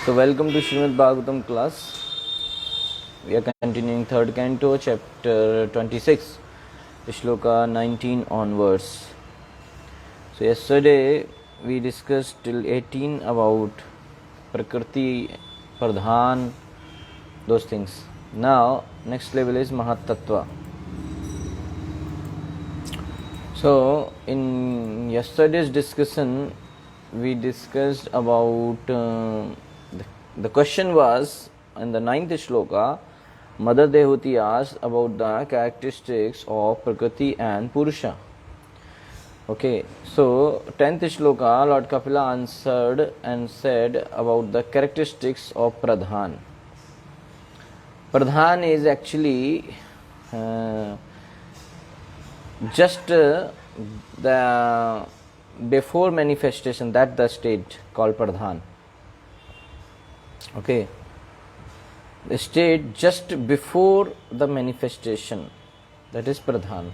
So welcome to Srimad Bhagavatam class. We are continuing third canto, chapter 26, shloka 19 onwards. So yesterday we discussed till 18 about Prakriti, Pradhan, those things. Now next level is Mahatattva. So in yesterday's discussion we discussed about the question was in the 9th shloka, Mother Dehuti asked about the characteristics of Prakriti and Purusha. Okay, so 10th shloka, Lord Kapila answered and said about the characteristics of Pradhan. Pradhan is actually just the before manifestation, that the state called Pradhan. Okay, the state just before the manifestation, that is Pradhan.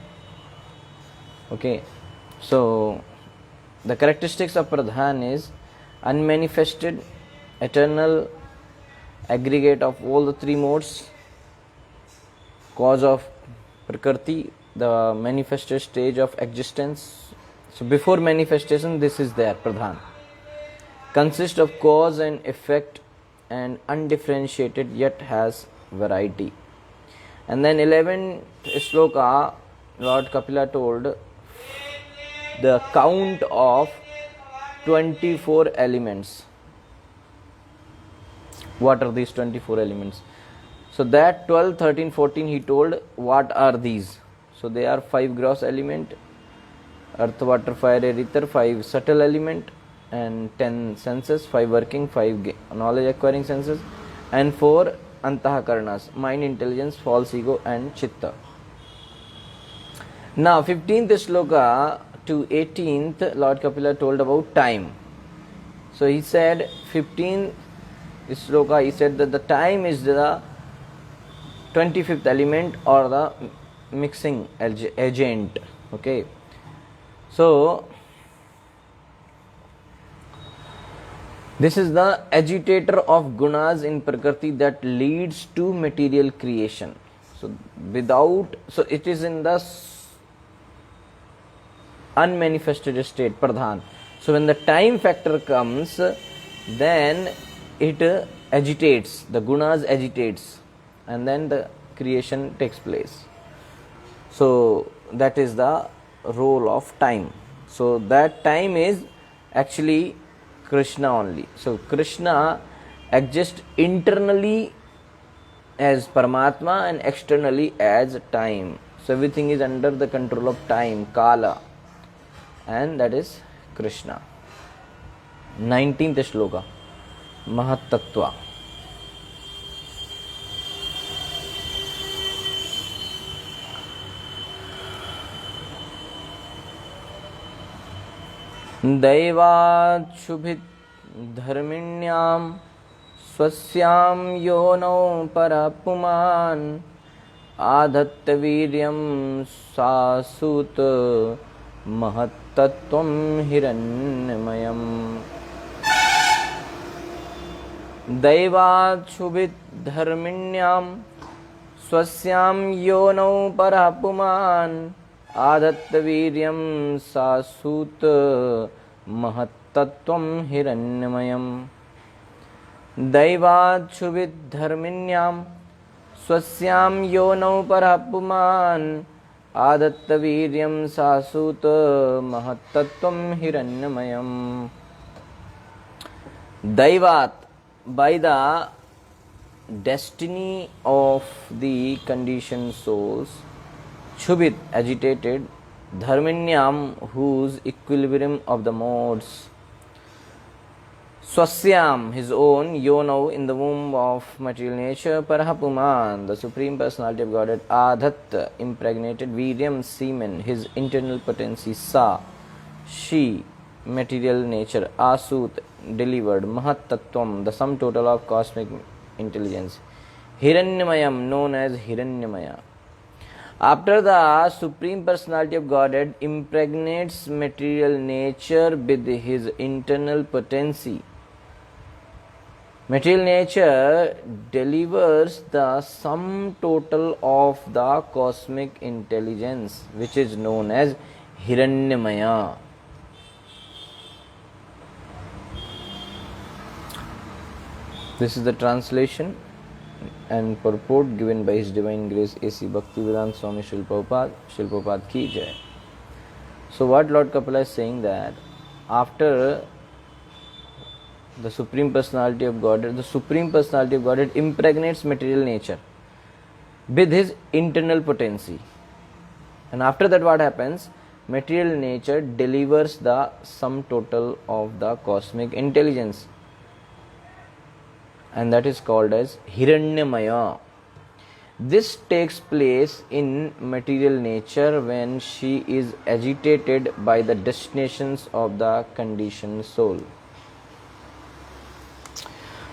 Okay, so the characteristics of Pradhan is unmanifested, eternal, aggregate of all the three modes, cause of Prakriti, the manifested stage of existence. So before manifestation, this is there, Pradhan. Consists of cause and effect and undifferentiated, yet has variety. And then 11th shloka, Lord Kapila told the count of 24 elements. What are these 24 elements? So that 12, 13, 14 he told what are these. So they are 5 gross element, earth, water, fire, air, ether, 5 subtle element, and 10 senses, 5 working, 5 knowledge acquiring senses, and 4 antahakarnas, mind, intelligence, false ego, and chitta. Now 15th shloka to 18th, Lord Kapila told about time. So he said 15th shloka, he said that the time is the 25th element or the mixing agent. Okay, so this is the agitator of gunas in Prakriti that leads to material creation. So it is in the unmanifested state, Pradhan. So when the time factor comes, then it agitates, the gunas agitates, and then the creation takes place. So that is the role of time. So that time is actually Krishna only. So Krishna exists internally as Paramatma and externally as time. So everything is under the control of time, Kala, and that is Krishna. 19th shloka, Mahatattva. दैवाच्छुभित धर्मिण्यां स्वस्यां योनौ परपुमान् आधत्त वीर्यं सासुत महत्तत्वं हिरण्यमयम्. दैवाच्छुभित धर्मिण्यां स्वस्यां योनौ परपुमान् आधत्त वीर्यं सासुत महत्तत्वं हिरण्यमयम्. दैवाच्छुभित धर्मिण्यां स्वस्यां योनौ परः पुमान् आधत्त वीर्यं सासुत महत्तत्वं हिरण्यमयम्. Daivat, by the destiny of the conditioned souls, Chubit, agitated, Dharminyam, whose equilibrium of the modes, Swasyam, his own, Yono, in the womb of material nature, Parahapuman, the Supreme Personality of Godhead, Adhat, impregnated, Viryam, semen, his internal potency, Sa, she, material nature, Asut, delivered, Mahat Tattvam, the sum total of cosmic intelligence, Hiranyamayam, known as Hiranyamaya. After the Supreme Personality of Godhead impregnates material nature with his internal potency, Material nature delivers the sum total of the cosmic intelligence, which is known as Hiranyamaya. This is the translation and purport given by His Divine Grace A.C. Bhaktivedanta Swami Srila Prabhupada. Srila Prabhupada ki jai. So what Lord Kapila is saying, that after the Supreme Personality of Godhead, the Supreme Personality of Godhead impregnates material nature with His internal potency. And after that what happens? Material nature delivers the sum total of the cosmic intelligence. And that is called as Hiranyamaya. This takes place in material nature when she is agitated by the destinations of the conditioned soul.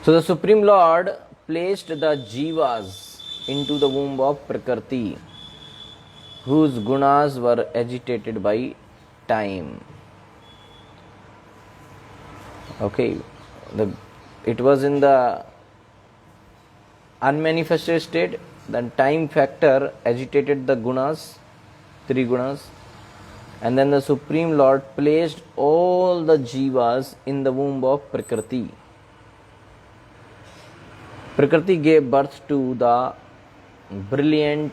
So the Supreme Lord placed the Jivas into the womb of Prakriti, whose gunas were agitated by time. Okay, it was in the unmanifested state. Then time factor agitated the gunas, three gunas, and then the Supreme Lord placed all the Jivas in the womb of Prakriti. Prakriti gave birth to the brilliant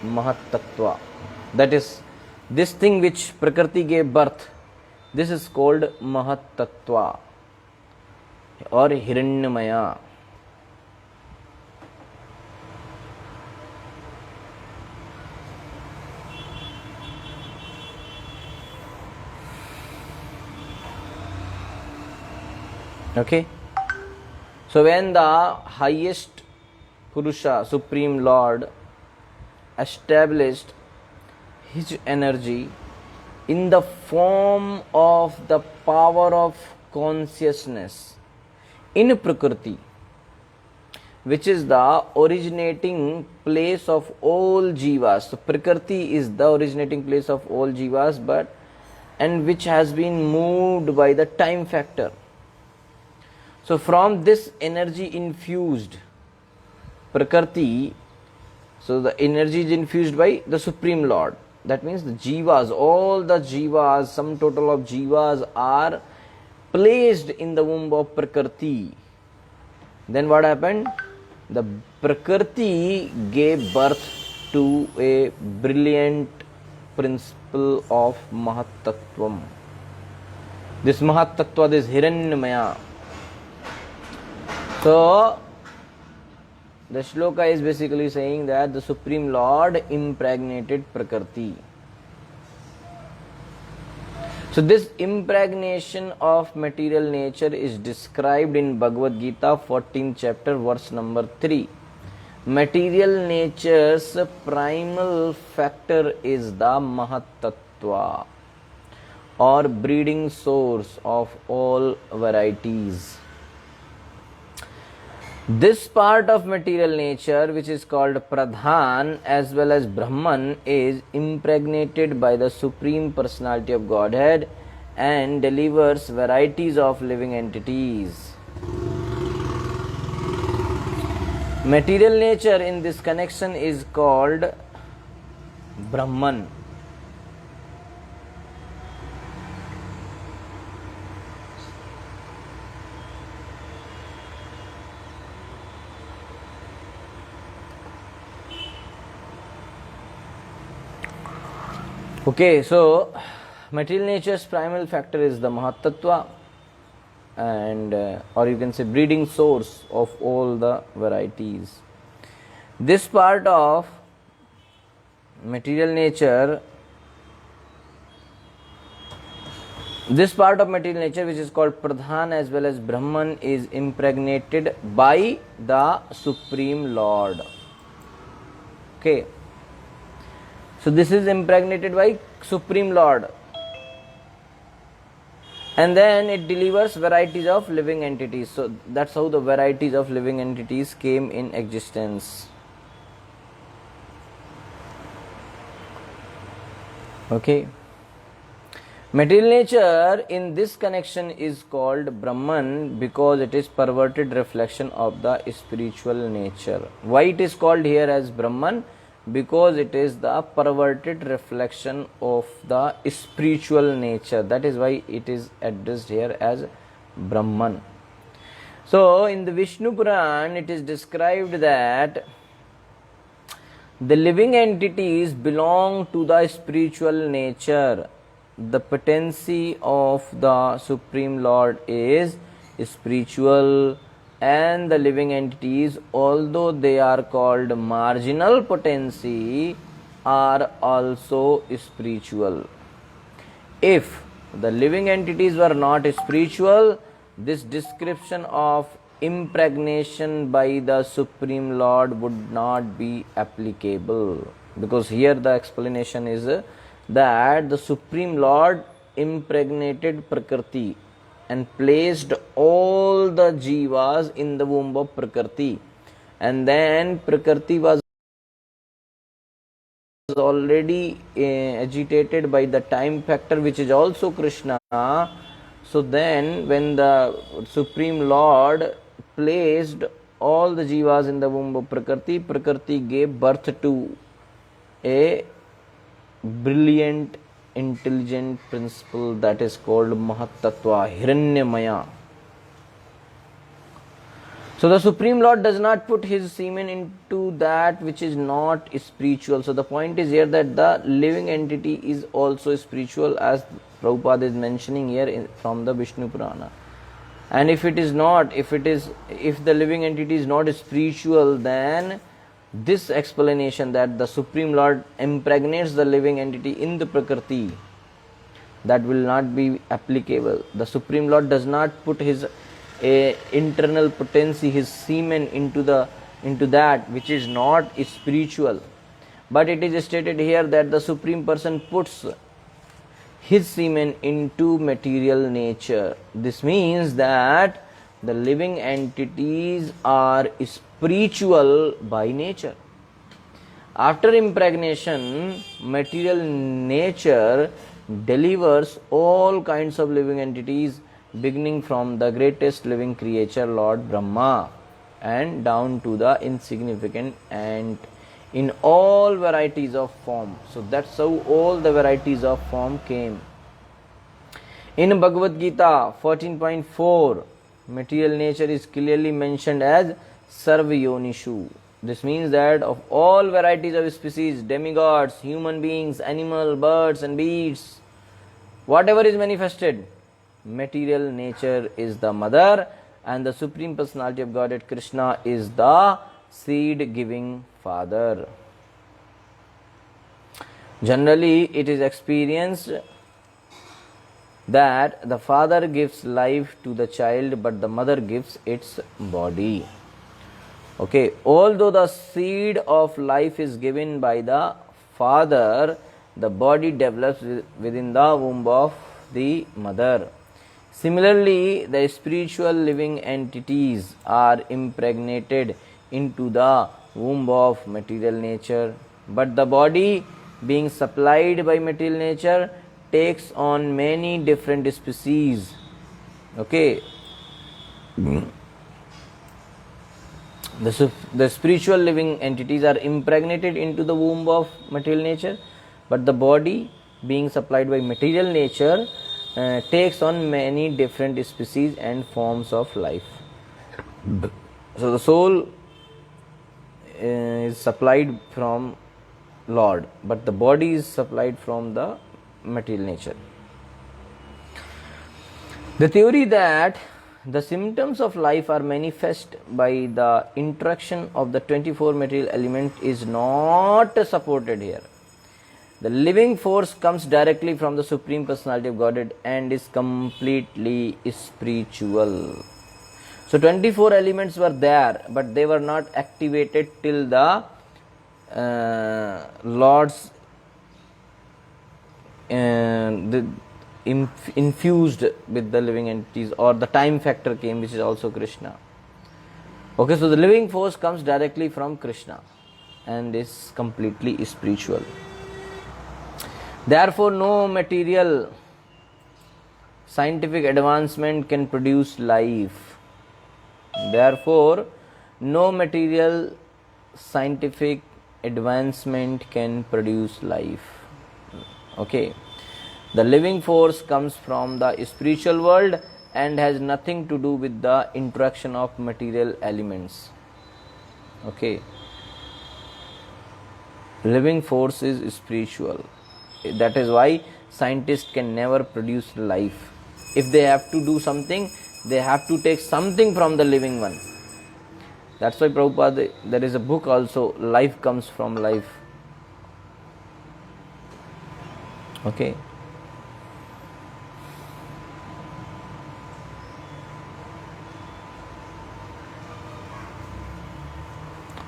Mahat Tattva. That is, this thing which Prakriti gave birth, this is called Mahat Tattva or Hiranyamaya. Okay. So when the highest Purusha, Supreme Lord, established his energy in the form of the power of consciousness in Prakriti, which is the originating place of all Jivas. So Prakriti is the originating place of all Jivas, and which has been moved by the time factor. So from this energy infused Prakriti, so the energy is infused by the Supreme Lord. That means the Jivas, all the Jivas, sum total of Jivas are placed in the womb of Prakriti. Then what happened? The Prakriti gave birth to a brilliant principle of Mahatattvam. This Mahatattva, this Hiranyamaya. So, the shloka is basically saying that the Supreme Lord impregnated Prakriti. So, this impregnation of material nature is described in Bhagavad Gita 14th chapter verse number 3. Material nature's primal factor is the Mahatattva or breeding source of all varieties. This part of material nature, which is called Pradhan as well as Brahman, is impregnated by the Supreme Personality of Godhead and delivers varieties of living entities. Material nature in this connection is called Brahman. Okay, so material nature's primal factor is the Mahatattva, and or you can say breeding source of all the varieties. This part of material nature, which is called Pradhan as well as Brahman, is impregnated by the Supreme Lord. Okay. So this is impregnated by Supreme Lord, and then it delivers varieties of living entities. So that's how the varieties of living entities came in existence. Okay. Material nature in this connection is called Brahman because it is perverted reflection of the spiritual nature. Why it is called here as Brahman? Because it is the perverted reflection of the spiritual nature. That is why it is addressed here as Brahman. So in the Vishnu Puran it is described that the living entities belong to the spiritual nature. The potency of the Supreme Lord is spiritual, and the living entities, although they are called marginal potency, are also spiritual. If the living entities were not spiritual, this description of impregnation by the Supreme Lord would not be applicable, because here the explanation is that the Supreme Lord impregnated Prakriti and placed all the jivas in the womb of Prakriti, and then Prakriti was already agitated by the time factor, which is also Krishna. So then when the Supreme Lord placed all the jivas in the womb of Prakriti, Prakriti gave birth to a brilliant, intelligent principle that is called Mahatattva, Hiranyamaya. So the Supreme Lord does not put his semen into that which is not spiritual. So the point is here that the living entity is also spiritual, as Prabhupada is mentioning here from the Vishnu Purana. And if it is not, if the living entity is not spiritual, then this explanation that the Supreme Lord impregnates the living entity in the Prakriti, that will not be applicable. The Supreme Lord does not put his internal potency, his semen into that which is not spiritual. But it is stated here that the Supreme Person puts his semen into material nature. This means that the living entities are spiritual by nature. After impregnation, material nature delivers all kinds of living entities, beginning from the greatest living creature, Lord Brahma, and down to the insignificant ant, in all varieties of form. So that's how all the varieties of form came. In Bhagavad Gita 14.4, material nature is clearly mentioned as Sarvayonishu. This means that of all varieties of species, demigods, human beings, animal, birds and beasts, whatever is manifested, material nature is the mother, and the Supreme Personality of Godhead Krishna is the seed-giving father. Generally, it is experienced that the father gives life to the child, but the mother gives its body. Okay, although the seed of life is given by the father, the body develops within the womb of the mother. Similarly, the spiritual living entities are impregnated into the womb of material nature, but the body, being supplied by material nature, takes on many different species. Okay. The spiritual living entities are impregnated into the womb of material nature, but the body, being supplied by material nature, takes on many different species and forms of life. So the soul is supplied from Lord, but the body is supplied from the material nature. The theory that the symptoms of life are manifest by the interaction of the 24 material elements is not supported here. The living force comes directly from the Supreme Personality of Godhead and is completely spiritual. So 24 elements were there, but they were not activated till the Lord's infused with the living entities, or the time factor came, which is also Krishna. Okay, so the living force comes directly from Krishna and is completely spiritual. Therefore, no material scientific advancement can produce life. Therefore, no material scientific advancement can produce life. Okay. The living force comes from the spiritual world and has nothing to do with the interaction of material elements. Okay. Living force is spiritual. That is why scientists can never produce life. If they have to do something, they have to take something from the living one. That's why Prabhupada, there is a book also, Life Comes from Life. Okay.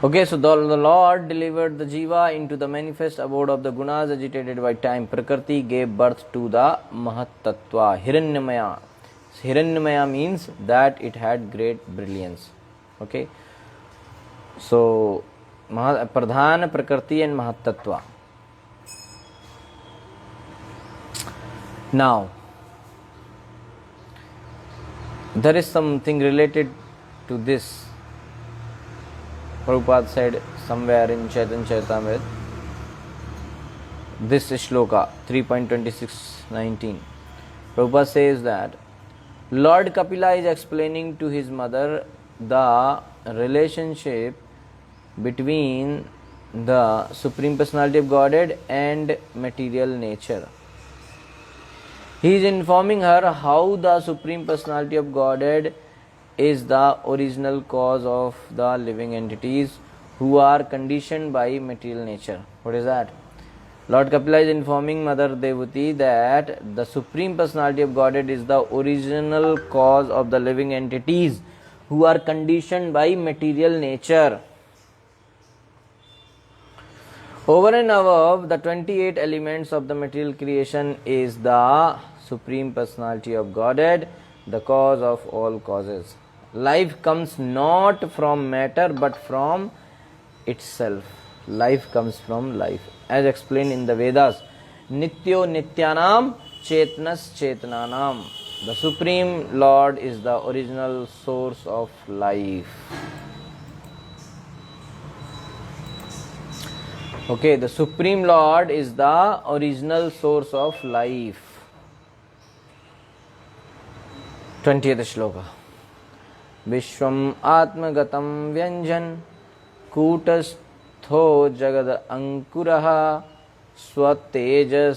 Okay, so the Lord delivered the Jiva into the manifest abode of the gunas agitated by time. Prakriti gave birth to the Mahatattva, Hiranyamaya. Hiranyamaya means that it had great brilliance. Okay. So, Pradhan, Prakriti and Mahatattva. Now, there is something related to this. Prabhupada said somewhere in Chaitanya Charitamrita, this shloka 3.2619. Prabhupada says that Lord Kapila is explaining to his mother the relationship between the Supreme Personality of Godhead and material nature. He is informing her how the Supreme Personality of Godhead is the original cause of the living entities who are conditioned by material nature. What is that? Lord Kapila is informing Mother Devati that the Supreme Personality of Godhead is the original cause of the living entities who are conditioned by material nature. Over and above the 28 elements of the material creation is the Supreme Personality of Godhead, the cause of all causes. Life comes not from matter but from itself. Life comes from life. As explained in the Vedas, Nityo Nityanam Chetnas Chetnanam. The Supreme Lord is the original source of life. Okay, the Supreme Lord is the original source of life. 20th shloka. Vishwam Atmagatam Vyanjan Kutastho Jagad Ankuraha Swateja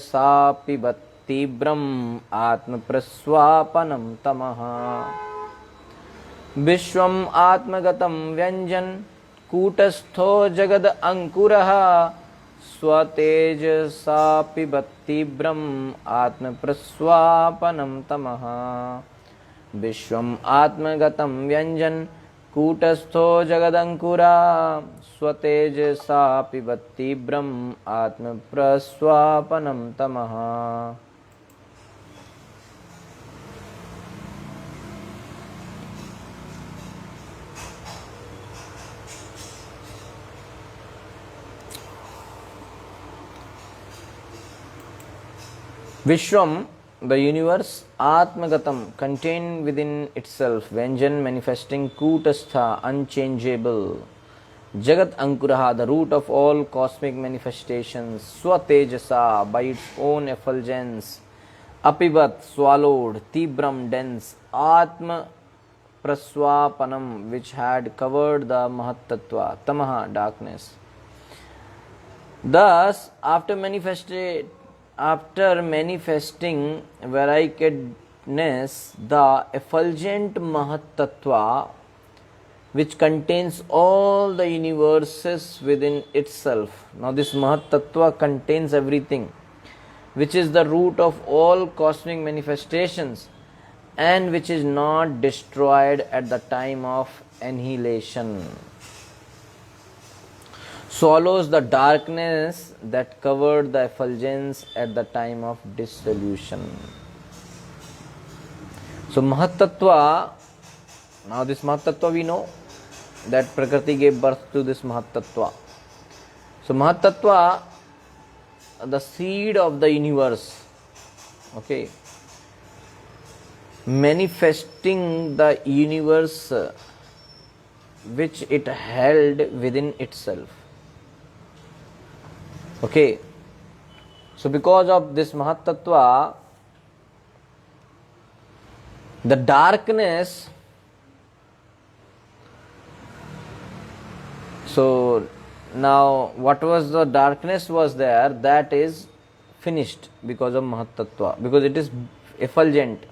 Pibatti Brahm Atma Praswapanam Tamaha. Vishwam Atmagatam Vyanjan Kutastho Jagad Ankuraha Swateja Pibatti Brahm Atma Praswapanam Tamaha. Vishwam Atmagatam Vyanjan Kutastho Jagadankurah Swatejasa Pibatti Brahm Atma Praswapanam Tamaha. Vishwam, the universe, Atmagatam, contained within itself, Vyanjan, manifesting, Kutastha, unchangeable, Jagat Ankuraha, the root of all cosmic manifestations, Swatejasa, by its own effulgence, Apibat, swallowed, Tibram, dense, Atma Praswapanam, which had covered the Mahatattva, Tamaha, darkness. Thus, after manifesting variegatedness, the effulgent Mahatattva, which contains all the universes within itself. Now this Mahatattva contains everything, which is the root of all cosmic manifestations and which is not destroyed at the time of annihilation, swallows the darkness that covered the effulgence at the time of dissolution. So Mahatattva, now this Mahatattva we know that Prakriti gave birth to this Mahatattva. So Mahatattva, the seed of the universe, okay, manifesting the universe which it held within itself. Okay, so because of this Mahat Tattva, the darkness, so now what was the darkness was there, that is finished because of Mahat Tattva, because it is effulgent.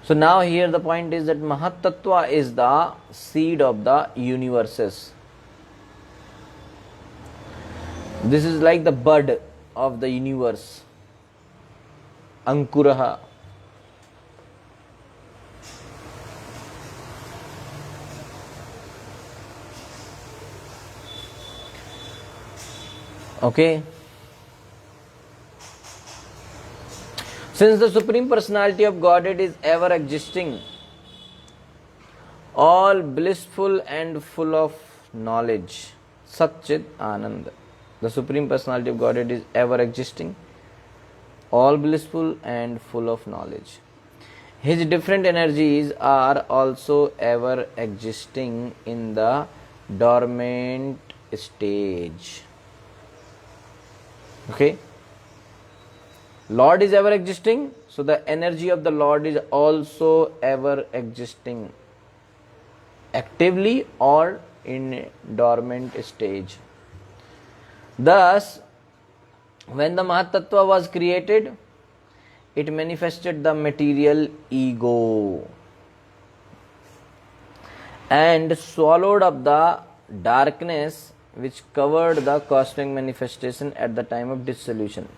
So now here the point is that Mahat Tattva is the seed of the universes. This is like the bud of the universe. Ankuraha. Okay. Since the Supreme Personality of Godhead is ever existing, all blissful and full of knowledge, Satchit Anand. The Supreme Personality of Godhead is ever existing, all blissful and full of knowledge. His different energies are also ever existing in the dormant stage. Okay. Lord is ever existing, so the energy of the Lord is also ever existing, actively or in dormant stage. Thus, when the Mahat Tattva was created, it manifested the material ego and swallowed up the darkness which covered the cosmic manifestation at the time of dissolution.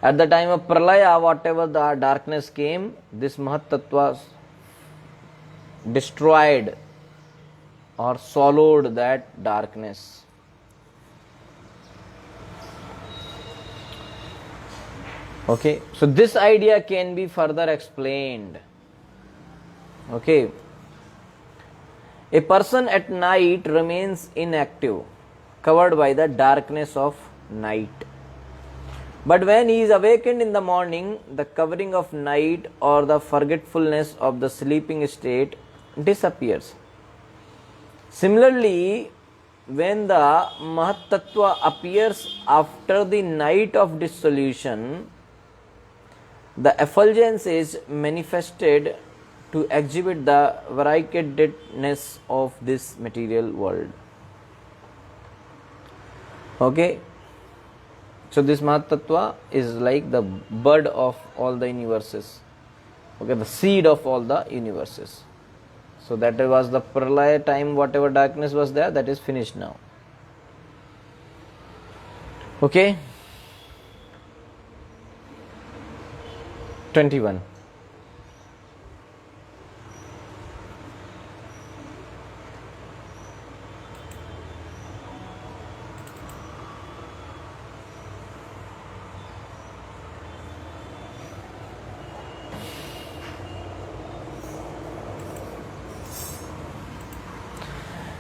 At the time of Pralaya, whatever the darkness came, this Mahat Tattva destroyed or swallowed that darkness. Okay, so this idea can be further explained. Okay, a person at night remains inactive, covered by the darkness of night. But when he is awakened in the morning, the covering of night or the forgetfulness of the sleeping state disappears. Similarly, when the Mahat Tattva appears after the night of dissolution, the effulgence is manifested to exhibit the variegatedness of this material world. Okay, so this Mahat Tattva is like the bud of all the universes. Okay, the seed of all the universes. So that was the Pralaya time, whatever darkness was there, that is finished now. Okay. 21.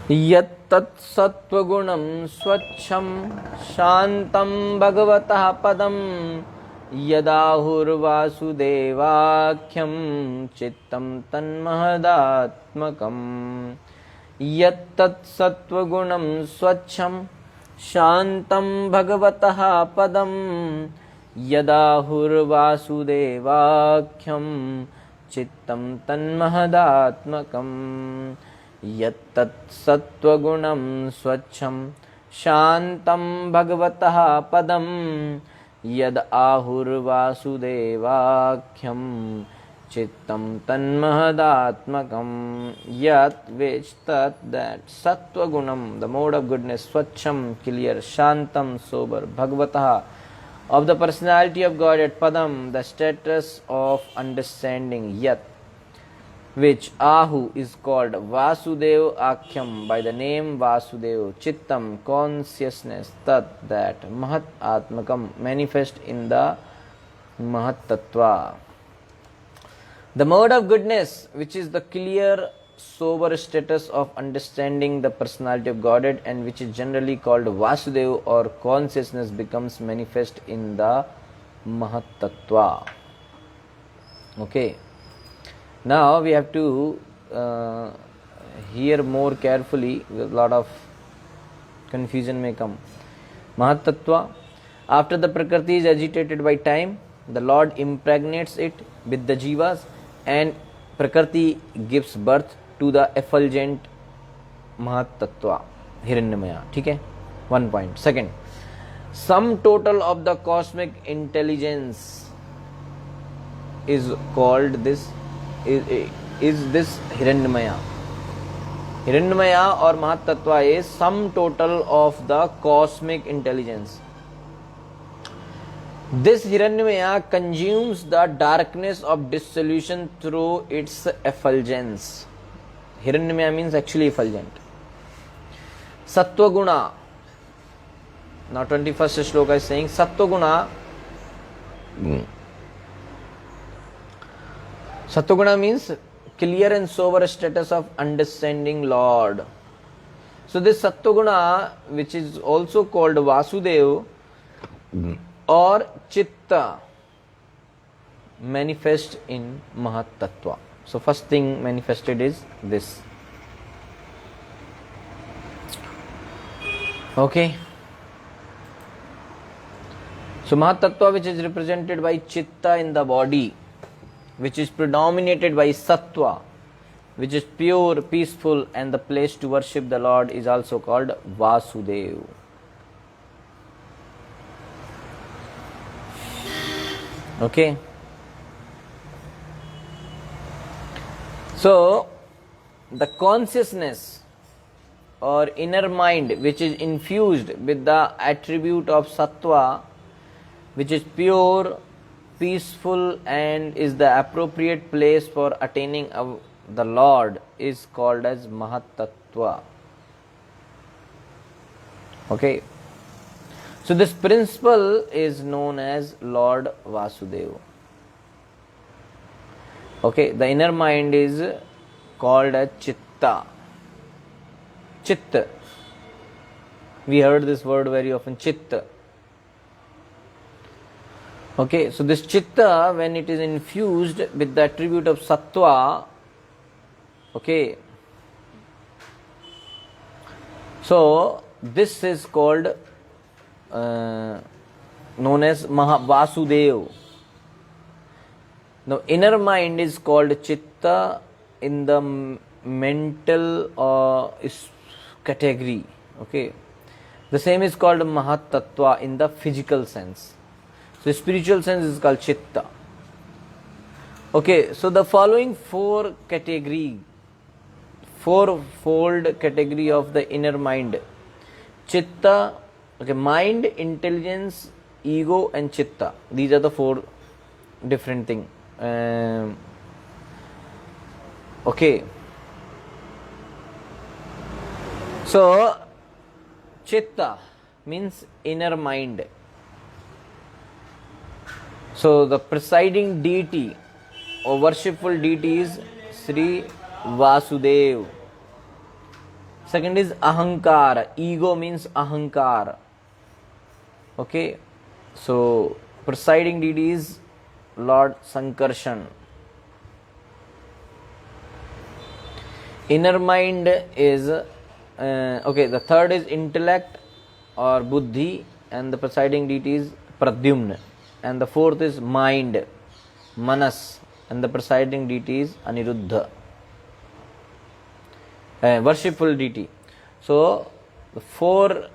यत्तत् सत्वगुणं स्वच्छं शान्तं भगवतः पदं यदाहुर्वासुदेवाख्यं चित्तं तन्महदात्मकम् यत्तत् सत्वगुणं स्वच्छं शान्तं भगवतः पदं यदाहुर्वासुदेवाख्यं चित्तं तन्महदात्मकम् यत्तत् सत्वगुणं स्वच्छं शान्तं भगवतः पदं यद आहुर्वासुदेवाख्यं चित्तं तन्महदात्मकं यत् which that sattva-gunam, the mode of goodness, swacham, clear, shantam, sober, bhagavatah, of the personality of God at padam, the status of understanding, yat, which Ahu is called Vasudev Akhyam, by the name Vasudev, Chittam, consciousness, Tat, that, Mahat Atmakam, manifest in the Mahat Tattva. The mode of goodness, which is the clear, sober status of understanding the personality of Godhead and which is generally called Vasudev or consciousness, becomes manifest in the Mahat Tattva. Okay. Now we have to hear more carefully. A lot of confusion may come. Mahatattva. After the Prakriti is agitated by time, the Lord impregnates it with the Jivas and Prakriti gives birth to the effulgent Mahatattva, Hiranyamaya. ठीक है? 1 point. Second, sum total of the cosmic intelligence is called this is this Hiranyamaya. Hiranyamaya or Mahatattva is sum total of the cosmic intelligence. This Hiranyamaya consumes the darkness of dissolution through its effulgence. Hiranyamaya means actually effulgent. Sattva guna. Now 21st shloka is saying Sattva guna. Sattva guna means clear and sober status of understanding Lord. So this Sattva guna, which is also called Vasudeva or Chitta, manifest in Mahatattva. So first thing manifested is this. Okay. So Mahatattva, which is represented by Chitta in the body, which is predominated by Sattva, which is pure, peaceful, and the place to worship the Lord, is also called Vasudeva. Okay. So the consciousness or inner mind which is infused with the attribute of Sattva, which is pure, peaceful, and is the appropriate place for attaining the Lord, is called as Mahatattva. Okay. So this principle is known as Lord Vasudeva. Okay, the inner mind is called as Chitta. Chitta. We heard this word very often, Chitta. Okay, so this Chitta, when it is infused with the attribute of Sattva, okay, so this is called known as Vasudeva. Now inner mind is called Chitta in the mental category. Okay, the same is called Mahatattva in the physical sense. So spiritual sense is called Chitta. Okay, so the following fourfold category of the inner mind: Chitta, okay, mind, intelligence, ego, and Chitta. These are the four different things. Okay. So Chitta means inner mind. So the presiding deity or worshipful deity is Sri Vasudeva. Second is Ahankara. Ego means Ahankara. Okay. So presiding deity is Lord Sankarshan. Inner mind is okay. The third is intellect or Buddhi, and the presiding deity is Pradyumna. And the fourth is mind, Manas, and the presiding deity is Aniruddha, worshipful deity. So the four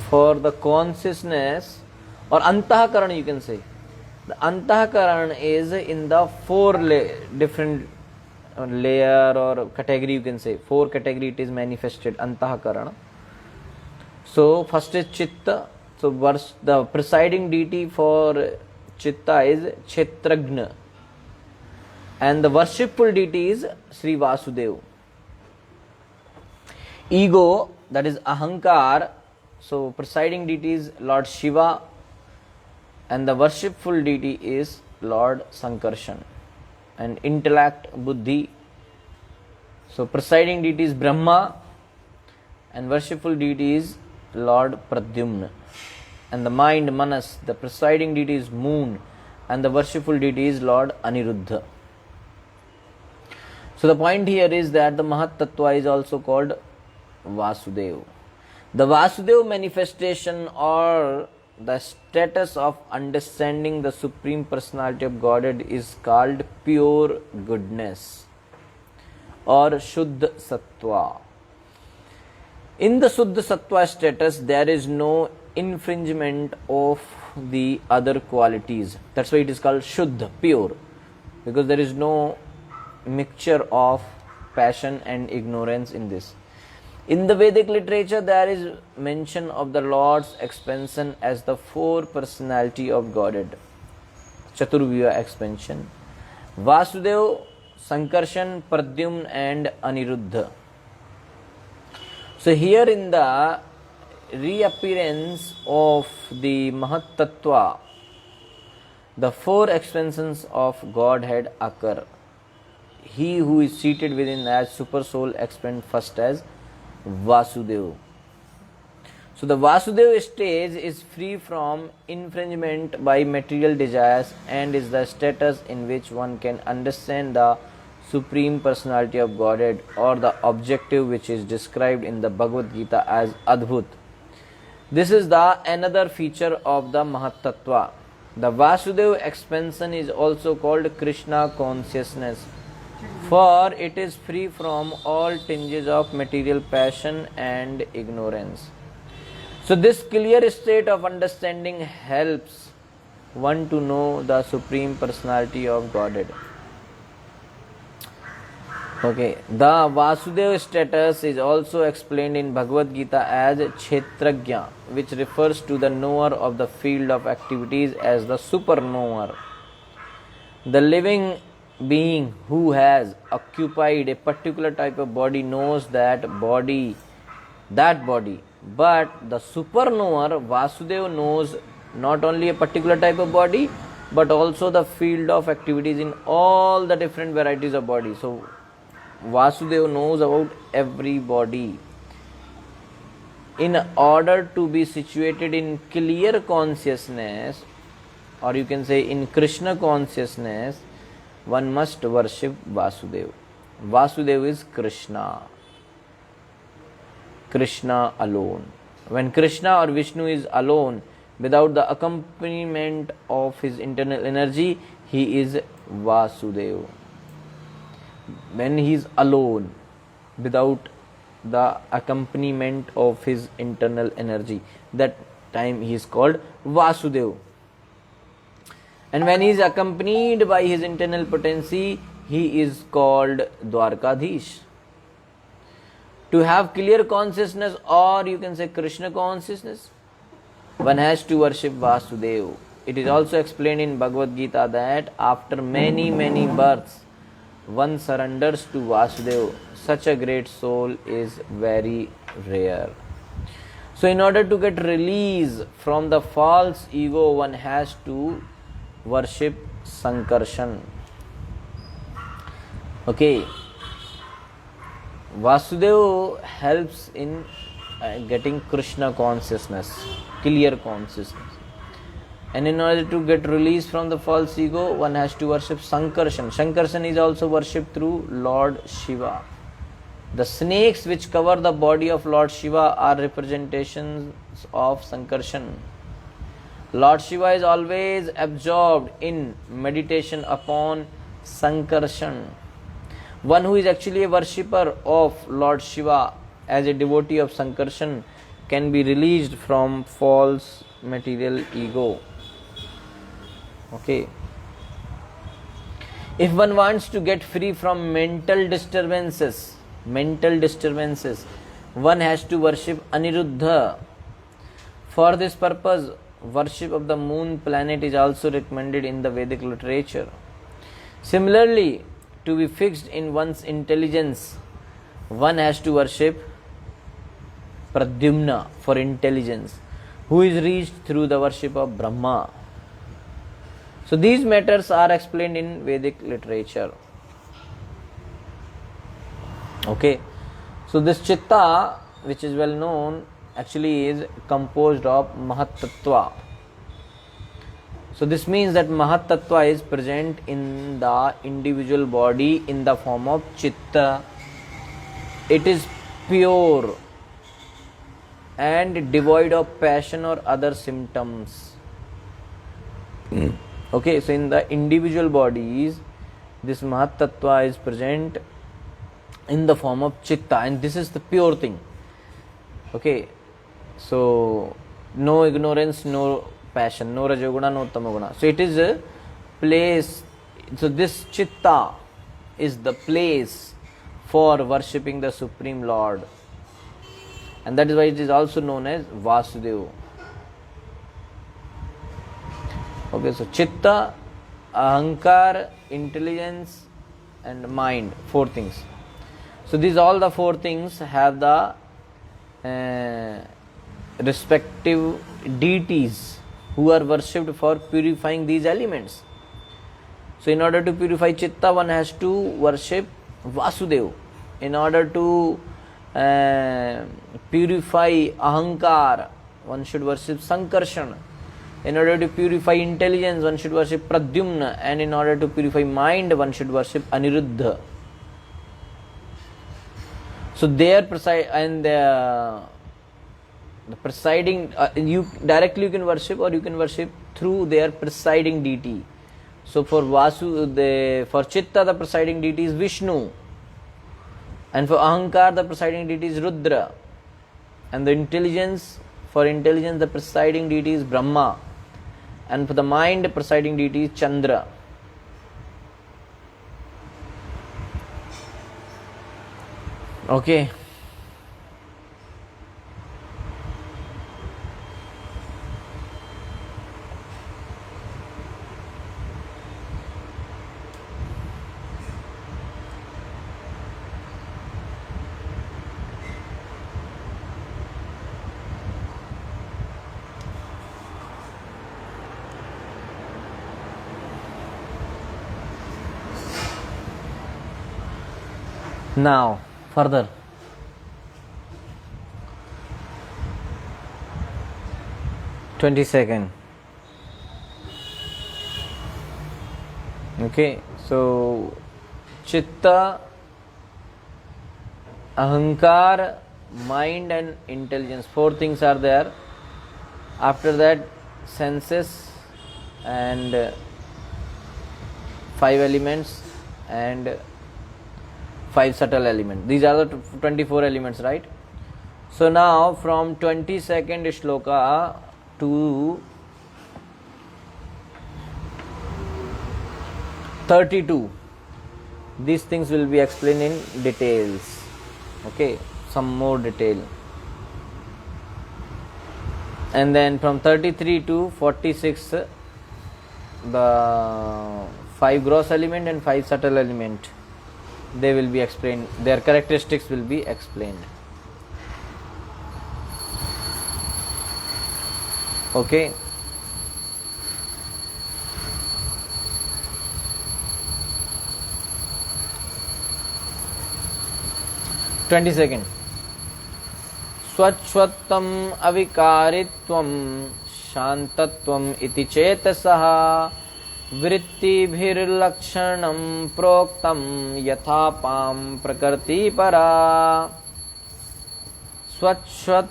for the consciousness or Antahakaran, you can say. The Antahakaran is in the four different layer or category, you can say. Four category it is manifested, Antahakaran. So first is Chitta. So the presiding deity for Chitta is Kshetragna, and the worshipful deity is Sri Vasudeva. Ego, that is Ahankar. So presiding deity is Lord Shiva, and the worshipful deity is Lord Sankarshan. And intellect, Buddhi. So presiding deity is Brahma, and worshipful deity is Lord Pradyumna. and the mind Manas. The presiding deity is moon, and the worshipful deity is Lord Aniruddha. So the point here is that the Mahat Tattva is also called Vasudev. The Vasudev manifestation or the status of understanding the Supreme Personality of Godhead is called pure goodness or Shuddha Sattva. In the Shuddha Sattva status, there is no infringement of the other qualities. That's why it is called Shuddha, pure, because there is no mixture of passion and ignorance in this. In the Vedic literature, there is mention of the Lord's expansion as the four personality of Godhead. Chaturvyuha expansion. Vasudev, Sankarshan, Pradyumna and Aniruddha. So here in the reappearance of the Mahat Tattva, the four expansions of Godhead occur. He who is seated within as Super Soul expand first as Vasudev. So the Vasudev stage is free from infringement by material desires and is the status in which one can understand the Supreme Personality of Godhead or the objective which is described in the Bhagavad Gita as Adbhut. This is the another feature of the Mahat Tattva. The Vasudev expansion is also called Krishna consciousness, for it is free from all tinges of material passion and ignorance. So this clear state of understanding helps one to know the Supreme Personality of Godhead. Okay, the Vasudev status is also explained in Bhagavad Gita as Kshetrajna, which refers to the knower of the field of activities as the super knower. The living being who has occupied a particular type of body knows that body, but the super knower Vasudev knows not only a particular type of body but also the field of activities in all the different varieties of body. So Vasudev knows about every body. In order to be situated in clear consciousness, or you can say in Krishna consciousness, one must worship Vasudev. Vasudev is Krishna. Krishna alone. When Krishna or Vishnu is alone, without the accompaniment of his internal energy, he is Vasudev. When he is alone, without the accompaniment of his internal energy, that time he is called Vasudev. And when he is accompanied by his internal potency, he is called Dwarkadhish. To have clear consciousness, or you can say Krishna consciousness, one has to worship Vasudev. It is also explained in Bhagavad Gita that after many births, one surrenders to Vasudev. Such a great soul is very rare. So in order to get release from the false ego, one has to worship Sankarshan. Okay. Vasudev helps in getting Krishna consciousness, clear consciousness. And in order to get release from the false ego, one has to worship Sankarshan. Sankarshan is also worshipped through Lord Shiva. The snakes which cover the body of Lord Shiva are representations of Sankarshan. Lord Shiva is always absorbed in meditation upon Sankarshan. One who is actually a worshipper of Lord Shiva as a devotee of Sankarshan can be released from false material ego. Okay. If one wants to get free from mental disturbances, one has to worship Aniruddha. For this purpose, worship of the moon planet is also recommended in the Vedic literature. Similarly, to be fixed in one's intelligence, one has to worship Pradyumna for intelligence, who is reached through the worship of Brahma. So these matters are explained in Vedic literature. Okay. So this Chitta, which is well known actually is composed of Mahat Tattva. So this means that Mahat Tattva is present in the individual body in the form of Chitta. It is pure and devoid of passion or other symptoms. Okay, so in the individual bodies, this Mahat Tattva is present in the form of Chitta, and this is the pure thing. Okay, so no ignorance, no passion, no Rajoguna, no Tamoguna. So it is a place, so this Chitta is the place for worshipping the Supreme Lord. And that is why it is also known as Vasudeva. Okay, so Chitta, Ahankar, intelligence and mind, four things. So these all the four things have the respective deities who are worshipped for purifying these elements. So in order to purify Chitta, one has to worship Vasudeva. In order to purify Ahankar, one should worship Sankarsana. In order to purify intelligence, one should worship Pradyumna, and in order to purify mind, one should worship Aniruddha. So their the presiding, you directly you can worship, or you can worship through their presiding deity. So for for Chitta, the presiding deity is Vishnu, and for Ahankar, the presiding deity is Rudra, and for intelligence, the presiding deity is Brahma, and for the mind, the presiding deity is Chandra. Okay. Now, further. "22nd. Okay, so Chitta, Ahankar, mind and intelligence. Four things are there. After that, senses and five elements and five subtle elements. These are the 24 elements, right? So now from 22nd shloka to 32, these things will be explained in details. Okay, some more detail. And then from 33 to 46, the five gross element and five subtle element, they will be explained, their characteristics will be explained. Okay. "22nd. Swachvattam avikaritvam shantatvam iti chetasah vrittibhirlakshanam proktam yathapam prakrti para." Swachhatvam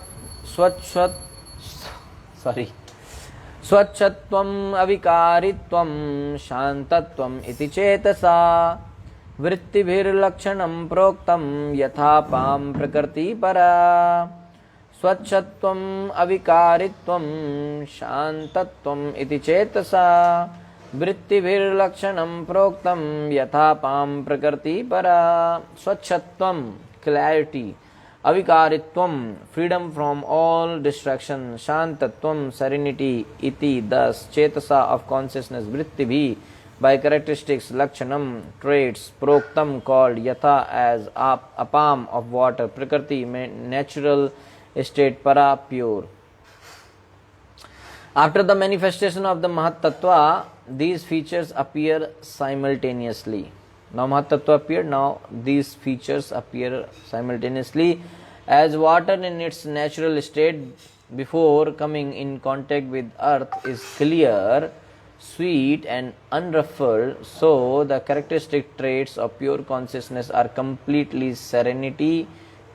avikaritvam shantatvam iti chetasa vrittibhirlakshanam proktam yathapam prakrti para. Swachhatvam avikaritvam shantatvam iti chetasa vrittibhirlakshanam proktam yathapam prakrti para. Swachhatvam, clarity. Avikaritvam, freedom from all distraction. Shantatvam, serenity. Iti, thus. Chetasa, of consciousness. Vrittibhi, by characteristics. Lakshanam, traits. Proktam, called. Yatha, as. Apam, of water. Prakriti, natural state. Para, pure. After the manifestation of the Mahat Tattva, these features appear simultaneously. Now Mahat Tattva appeared, now these features appear simultaneously, As water in its natural state before coming in contact with earth is clear, sweet and unruffled, so the characteristic traits of pure consciousness are completely serenity,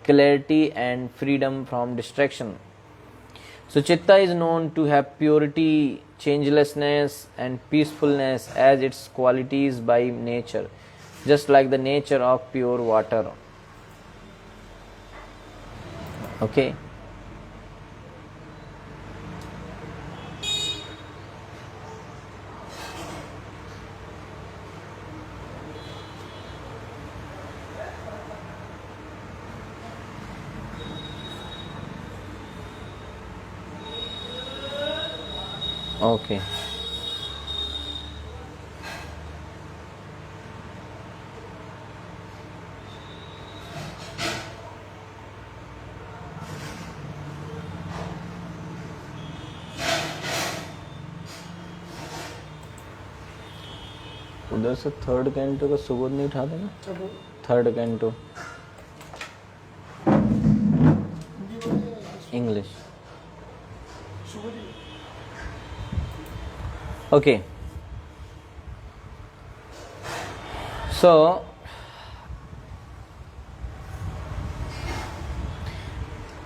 clarity and freedom from distraction. So Chitta is known to have purity, changelessness and peacefulness as its qualities by nature, just like the nature of pure water. Okay. Okay. उधर से third canto का सुबोध नहीं उठा देना. Third canto English. Okay. So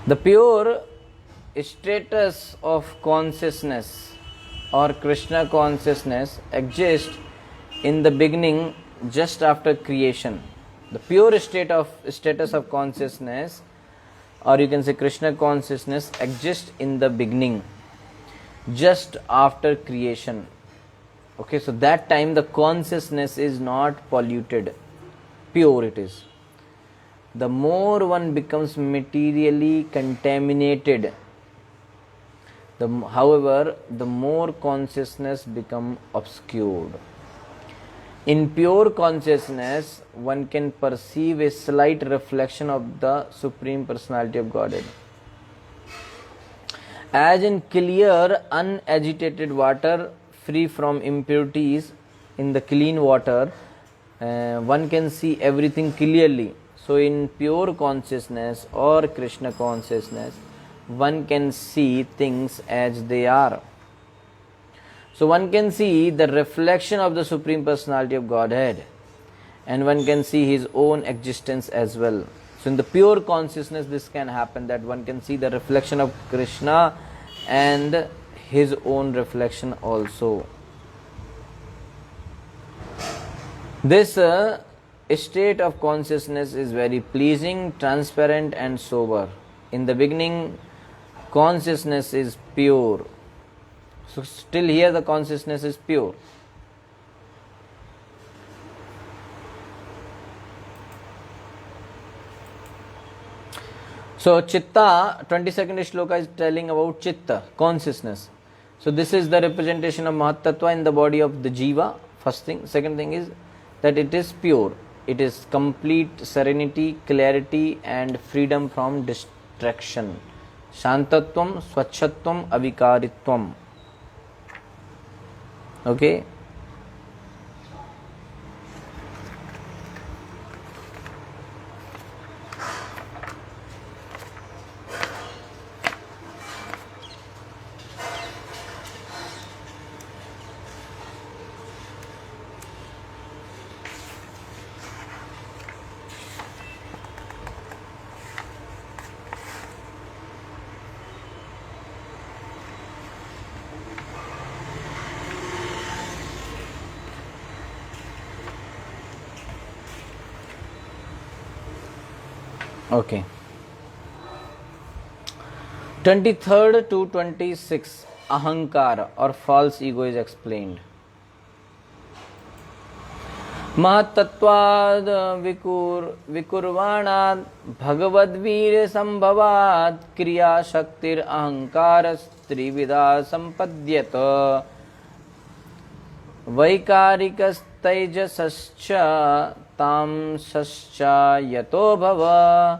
the pure status of consciousness or Krishna consciousness exists in the beginning just after creation. The pure status of consciousness, or you can say Krishna consciousness, exists in the beginning just after creation. Okay, so that time the consciousness is not polluted, pure it is. The more one becomes materially contaminated, however, the more consciousness becomes obscured. In pure consciousness, one can perceive a slight reflection of the Supreme Personality of Godhead. As in clear, unagitated water, free from impurities, in the clean water, one can see everything clearly. So in pure consciousness or Krishna consciousness, one can see things as they are. So one can see the reflection of the Supreme Personality of Godhead, and one can see his own existence as well. So in the pure consciousness this can happen, that one can see the reflection of Krishna and his own reflection also. This state of consciousness is very pleasing, transparent and sober. In the beginning, consciousness is pure. So still here the consciousness is pure. So Chitta, 22nd shloka is telling about Chitta, consciousness. So this is the representation of Mahatattva in the body of the Jiva, first thing. Second thing is that it is pure. It is complete serenity, clarity and freedom from distraction. Shantatvam, Swachhatvam, Avikaritvam. Okay. Okay. 23rd to 26, Ahankara or false ego is explained. Mahatattvad vikurvanad bhagavadvir sambhavad kriya shaktir ahankaras trivida sampadyata vaikarikas tejasascha tamsascha yato bhava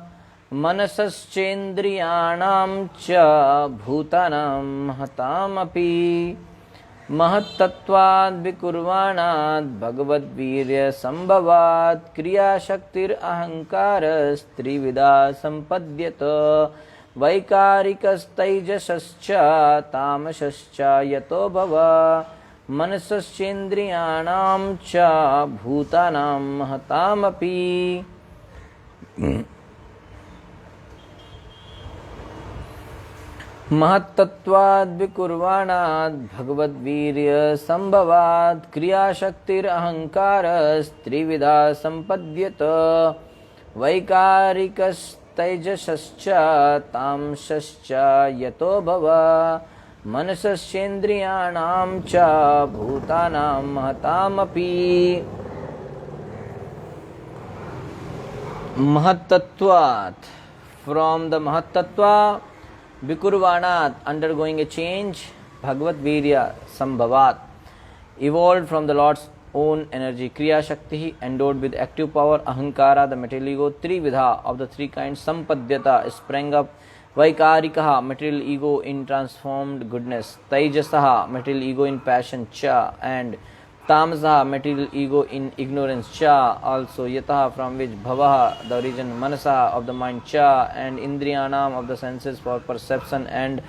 manasaschendriyanam cha bhutanam hatamapi महत्तत्वाद् विकुर्वाणाद् भगवद्वीर्य संभवात् क्रियाशक्तिरहंकारस्त्रिविधा संपद्यत वैकारिकस्तैजसश्च तामसश्च यतो भव मनसश्चेन्द्रियाणां च भूतानां महतामपि। महत्तत्वाद् विकुर्वाणाद् भगवद्वीर्य संभवात् क्रियाशक्तिरहंकारस्त्रिविधा संपद्यत वैकारिकस्तैजसश्च तामसश्च यतो भव मनसश्चेन्द्रियाणां च भूतानां महतामपि। महत्तत्वात्, from the महत्तत्वा, vikurvanat, undergoing a change, bhagavad virya sambhavat, evolved from the Lord's own energy, kriya shakti, endowed with active power, ahankara, the material ego, trividha, of the three kinds, sampadyata, sprang up, vaikarikaha, material ego in transformed goodness, taijasaha, material ego in passion, cha, and tamasaha, material ego in ignorance, cha, also yataha, from which bhavaha, the origin, manasa, of the mind, cha, and indriyanam, of the senses for perception and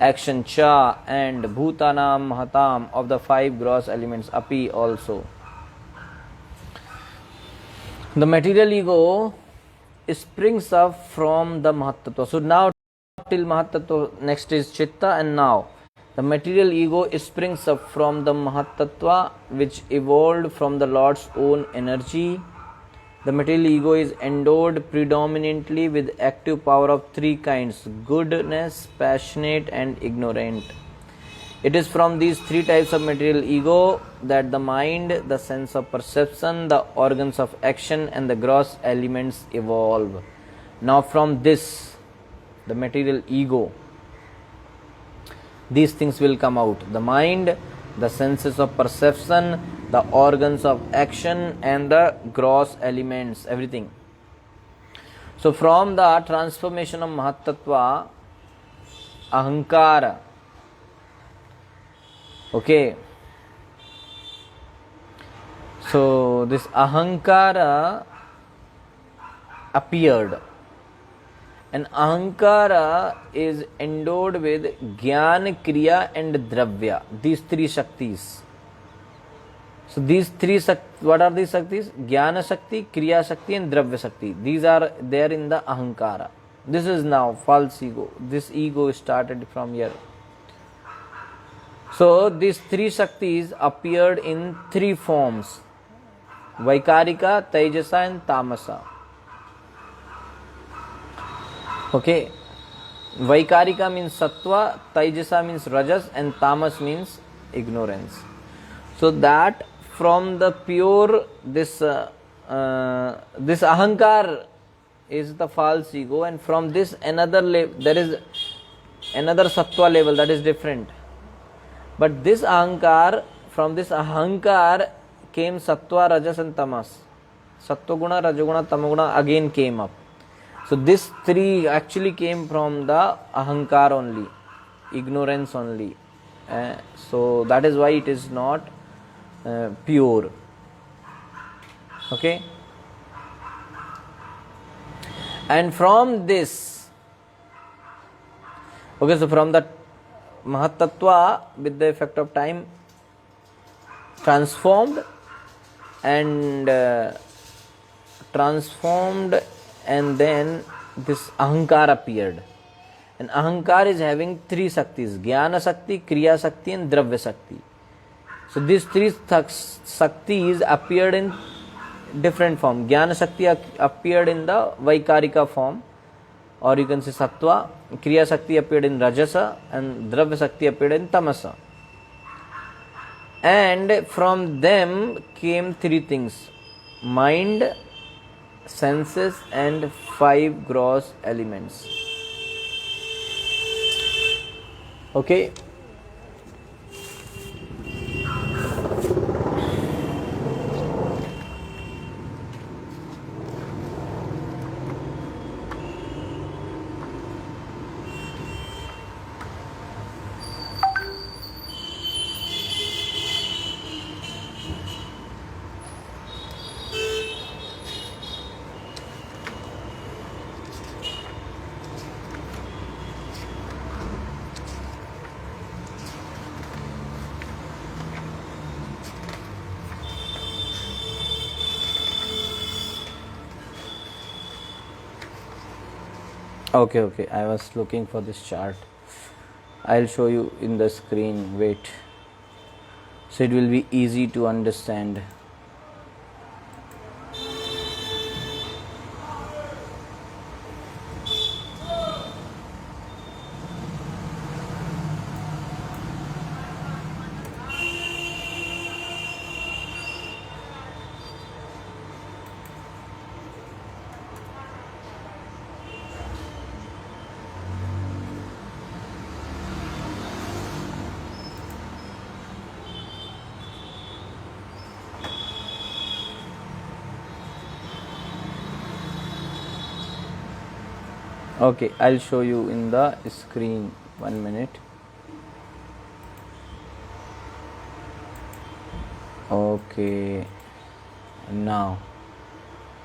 action, cha, and bhutanam mahatam, of the five gross elements, api, also. The material ego springs up from the Mahatattva. So now till Mahatattva, next is Chitta, and now the material ego springs up from the Mahatattva, which evolved from the Lord's own energy. The material ego is endowed predominantly with active power of three kinds: goodness, passionate, and ignorant. It is from these three types of material ego that the mind, the sense of perception, the organs of action, and the gross elements evolve. Now from this, the material ego, these things will come out: the mind, the senses of perception, the organs of action, and the gross elements, everything. So from the transformation of Mahatattva, ahankara, okay, so this ahankara appeared, and ahankara is endowed with jnana, kriya, and dravya, these three shaktis. So these three what are these shaktis? Jnana shakti, kriya shakti, and dravya shakti. These are there in the ahankara. This is now false ego. This ego started from here. So these three shaktis appeared in three forms: Vaikarika, Taijasa, and Tamasa. Okay, Vaikarika means Sattva, Taijasa means Rajas, and Tamas means ignorance. So that from the pure this ahankar is the false ego, and from this another level, there is another Sattva level that is different. But this ahankar, from this ahankar came Sattva, Rajas, and Tamas. Sattva guna, Rajaguna, Tamaguna again came up. So this three actually came from the ahankar only, ignorance only. So that is why it is not pure. Okay. And from this, okay, so from the Mahatattva, with the effect of time, transformed, and then this ahankar appeared. And ahankar is having three shaktis: jnana shakti, kriya shakti, and dravya shakti. So these three shaktis appeared in different form. Jnana shakti appeared in the Vaikarika form, or you can say Sattva. Kriya shakti appeared in Rajasa, and dravya shakti appeared in Tamasa. And from them came three things: mind, senses, and five gross elements. Okay. Okay, I was looking for this chart. I'll show you in the screen. Wait. So it will be easy to understand. Okay, I'll show you in the screen. 1 minute. Okay, now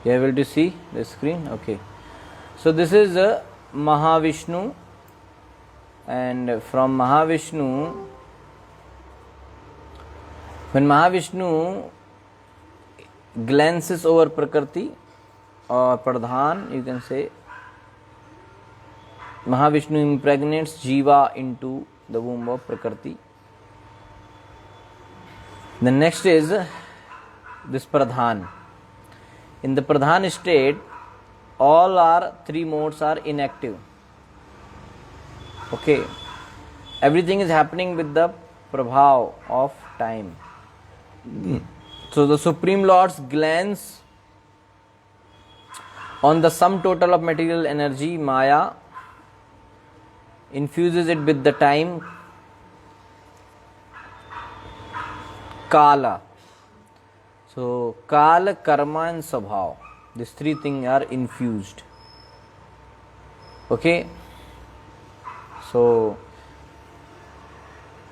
you are able to see the screen. Okay, so this is Mahavishnu, and from Mahavishnu, when Mahavishnu glances over Prakriti or Pradhan, you can say Mahavishnu impregnates Jiva into the womb of Prakriti. The next is this Pradhan. In the Pradhan state, all our three modes are inactive. Okay, everything is happening with the prabhav of time. So the Supreme Lord's glance on the sum total of material energy, Maya, infuses it with the time, Kala. So Kala, Karma and Swabhav, these three things are infused. Okay, so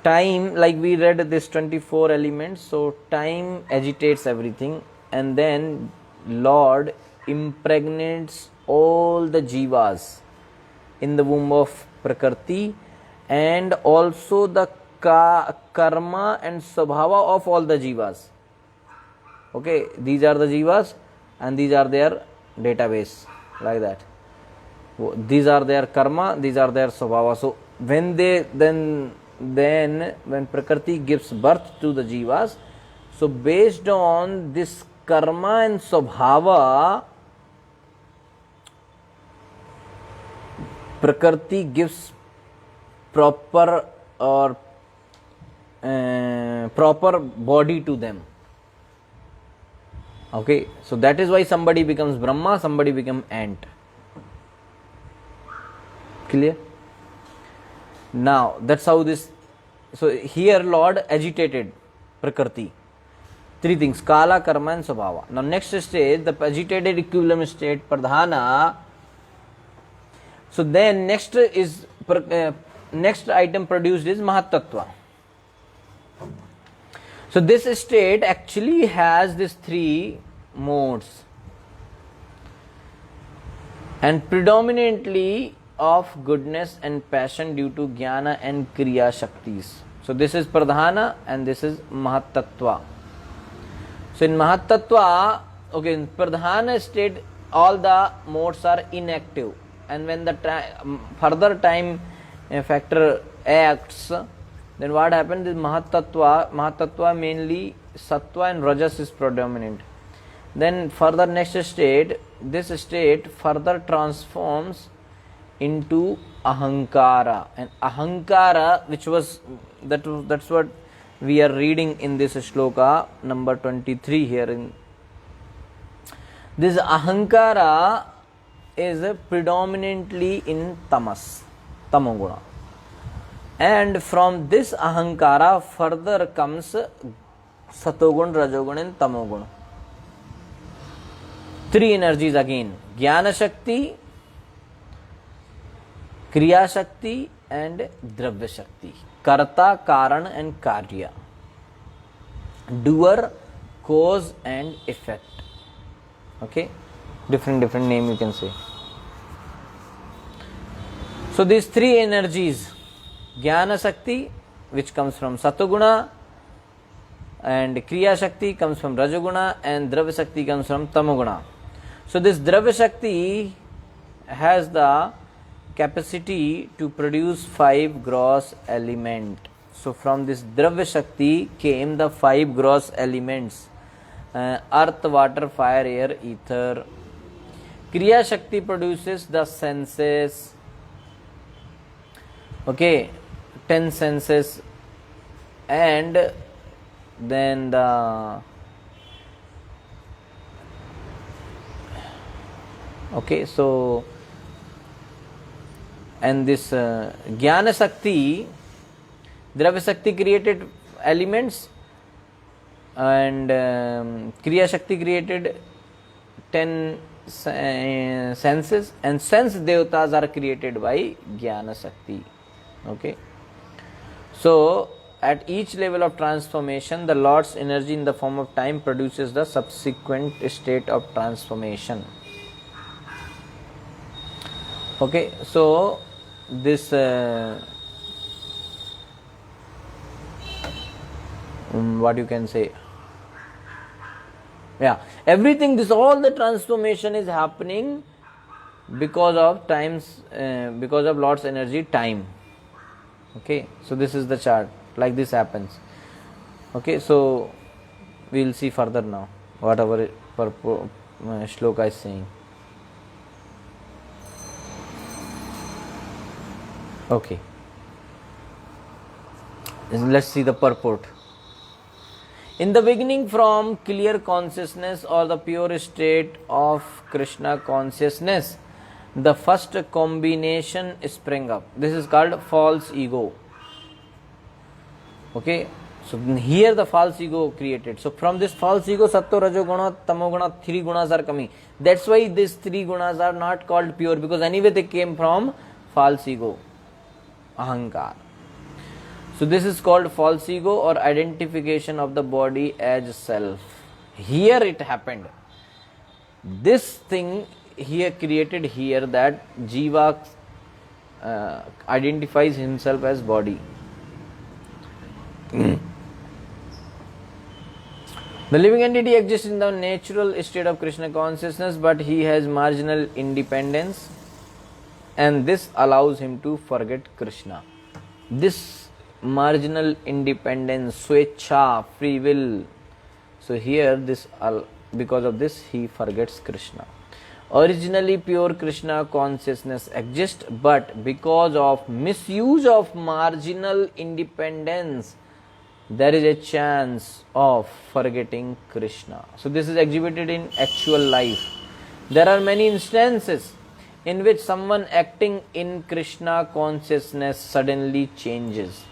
time, like we read this 24 elements, so time agitates everything, and then Lord impregnates all the jivas in the womb of Prakriti, and also the karma and swabhava of all the jivas. Okay, these are the jivas and these are their database, like that. These are their karma, these are their swabhava. So when they then when Prakriti gives birth to the jivas, so based on this karma and swabhava, Prakriti gives proper body to them. Okay, so that is why somebody becomes Brahma, somebody becomes ant. Clear? Now that's how this. So here Lord agitated Prakriti. Three things: Kala, Karma and Swabhava. Now next stage, the agitated equilibrium state, Pradhana. So then next item produced is Mahatattva. So this state actually has these three modes, and predominantly of goodness and passion due to Jnana and Kriya Shaktis. So this is Pradhana and this is Mahatattva. So in Mahatattva, okay, in Pradhana state, all the modes are inactive. And when the further time factor acts, then what happens is Mahatattva mainly Sattva and Rajas is predominant. Then further next state, this state further transforms into Ahankara. And Ahankara, which was, that's what we are reading in this shloka number 23 here. In this Ahankara is predominantly in tamas, tamoguna, and from this ahankara further comes satogun, rajogun and tamogun. Three energies again: Jnana Shakti, Kriya Shakti and Dravya Shakti. Karta, Karan and Karya. Doer, cause and effect. Okay, different name you can say. So these three energies, Jnana Shakti, which comes from Satoguna, and Kriya Shakti comes from Rajoguna, and Dravya Shakti comes from Tamoguna. So this Dravya Shakti has the capacity to produce 5 gross element. So from this Dravya Shakti came the 5 gross elements: earth, water, fire, air, ether. Kriya Shakti produces the senses. Okay, 10 senses, and then the okay, so and this Jnana Shakti, Dravya Shakti created elements, and Kriya Shakti created 10 senses, and sense devatas are created by Jnana Shakti. Okay, so at each level of transformation, the Lord's energy in the form of time produces the subsequent state of transformation. Okay, so this what you can say, yeah, everything, this all the transformation is happening because of times, because of Lord's energy, time. Okay, so this is the chart, like this happens. Okay, so we will see further now whatever shloka is saying. Okay, let's see the purport. In the beginning, from clear consciousness or the pure state of Krishna consciousness, the first combination sprang up. This is called false ego. Okay, so here the false ego created. So from this false ego, Sattva, Rajo Guna, Tamo Guna, 3 gunas are coming. That's why these 3 gunas are not called pure, because anyway they came from false ego, Ahankar. So this is called false ego, or identification of the body as self. Here it happened. This thing here created here, that Jiva identifies himself as body. The living entity exists in the natural state of Krishna consciousness, but he has marginal independence, and this allows him to forget Krishna. This marginal independence, swecha, free will. So here this, because of this, he forgets Krishna. Originally pure Krishna consciousness exists, but because of misuse of marginal independence, there is a chance of forgetting Krishna. So this is exhibited in actual life. There are many instances in which someone acting in Krishna consciousness suddenly changes.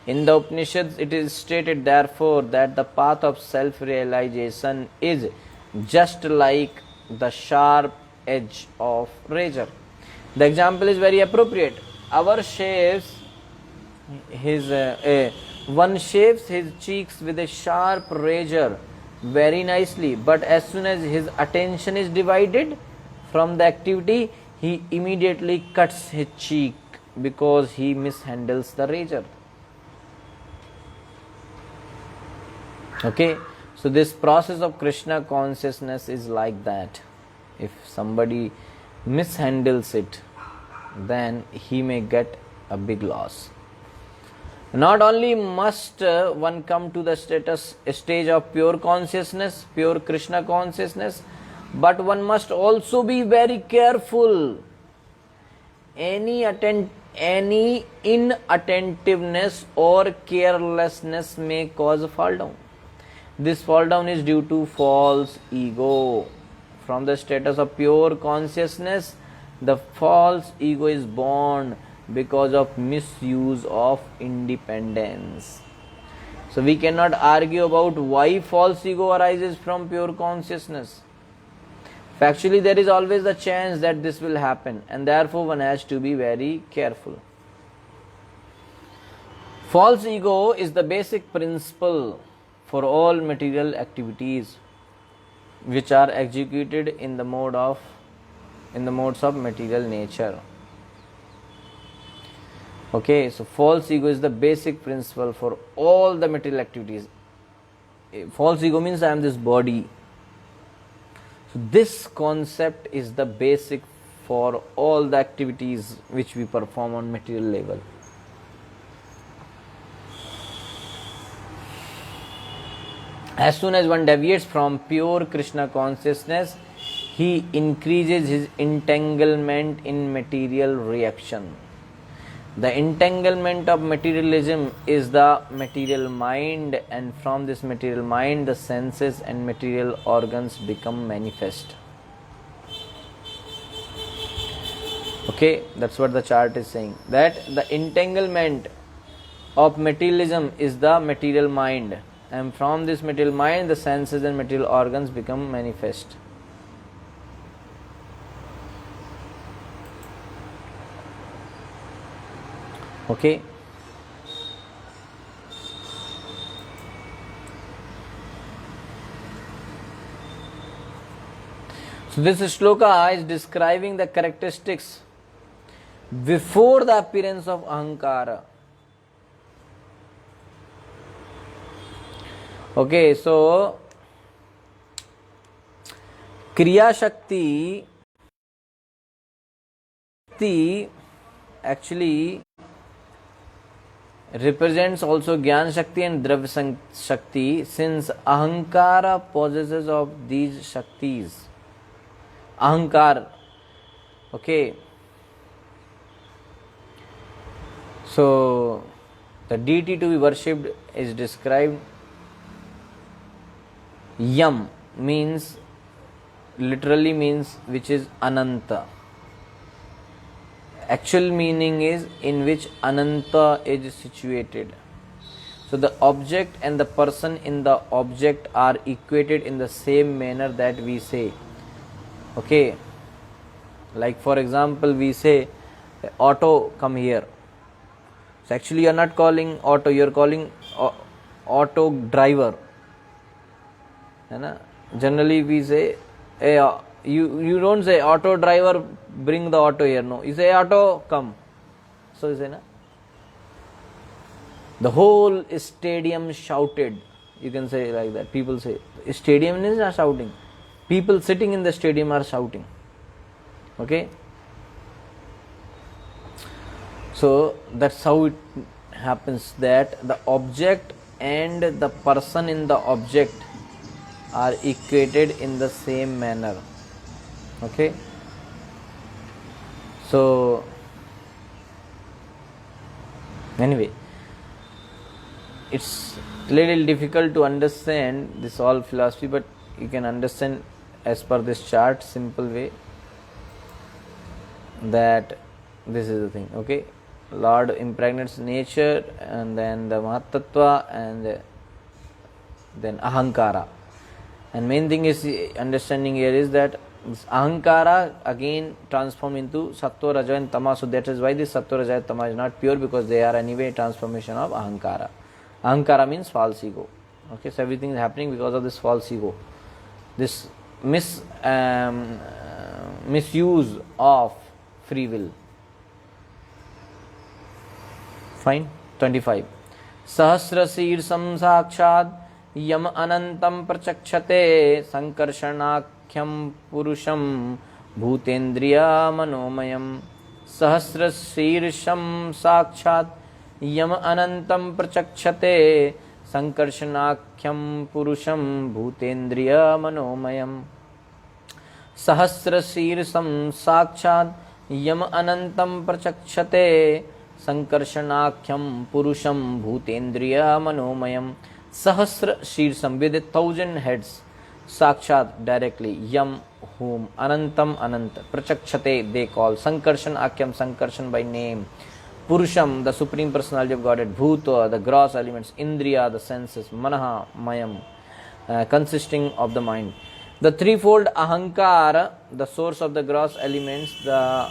In the Upanishads, it is stated, therefore, that the path of self-realization is just like the sharp edge of razor. The example is very appropriate. One shaves his cheeks with a sharp razor very nicely, but as soon as his attention is divided from the activity, he immediately cuts his cheek because he mishandles the razor. Okay, so this process of Krishna consciousness is like that. If somebody mishandles it, then he may get a big loss. Not only must one come to the stage of pure consciousness, pure Krishna consciousness, but one must also be very careful. Any inattentiveness or carelessness may cause a fall down. This fall down is due to false ego. From the status of pure consciousness, the false ego is born because of misuse of independence. So we cannot argue about why false ego arises from pure consciousness. Factually, there is always the chance that this will happen, and therefore one has to be very careful. False ego is the basic principle for all material activities which are executed in the modes of material nature. Okay, so false ego is the basic principle for all the material activities. False ego means I am this body. So this concept is the basic for all the activities which we perform on material level. As soon as one deviates from pure Krishna consciousness, he increases his entanglement in material reaction. The entanglement of materialism is the material mind, and from this material mind, the senses and material organs become manifest. Okay, that's what the chart is saying. That the entanglement of materialism is the material mind, and from this material mind, the senses and material organs become manifest. Okay. So this shloka is describing the characteristics before the appearance of ahankara. Okay, so Kriya Shakti actually represents also Gyan Shakti and Dravya Shakti, since Ahankara possesses of these Shaktis. Ahankar. Okay. So, the deity to be worshipped is described. Yam means, literally means, which is Ananta. Actual meaning is in which Ananta is situated. So the object and the person in the object are equated in the same manner that we say. Okay. Like for example, we say, auto, come here. So actually you are not calling auto, you are calling auto driver. Generally we say, hey, you don't say auto driver, bring the auto here. No, you say auto, come. So you say, na? The whole stadium shouted. You can say like that. People say, stadium is not shouting. People sitting in the stadium are shouting. Okay. So that's how it happens, that the object and the person in the object are equated in the same manner. Okay. So anyway, it's little difficult to understand this all philosophy, but you can understand as per this chart, simple way, that this is the thing. Okay. Lord impregnates nature, and then the Mahatattva, and then Ahankara. And main thing is understanding here is that this Ahankara again transform into Sattva, Raja and Tama. So that is why this Sattva, Raja and Tama is not pure, because they are anyway transformation of Ahankara. Ahankara means false ego. Okay, so everything is happening because of this false ego. This misuse of free will. Fine. 25. Sahasra Sirsam Sakshad Yam Anantam Prachakshate Sankarshanakhyam Purusham Bhutendriya Manomayam. Sahasra Sirsam Sakshad Yam Anantam Prachakshate Sankarshanakhyam Purusham Bhutendriya Manomayam. Sahasra Sirsam Sakshad Yam Anantam Prachakshate Sankarshanakhyam Purusham Bhutendriya Manomayam. Sahasra Shirsam, with 1,000 heads. Sakshat, directly. Yam, whom. Anantam, Ananta. Prachakshate, they call. Sankarshan Akyam, Sankarshan by name. Purusham, the Supreme Personality of Godhead. Bhuta, the gross elements. Indriya, the senses. Manaha, Mayam, consisting of the mind. The threefold Ahankara, the source of the gross elements, the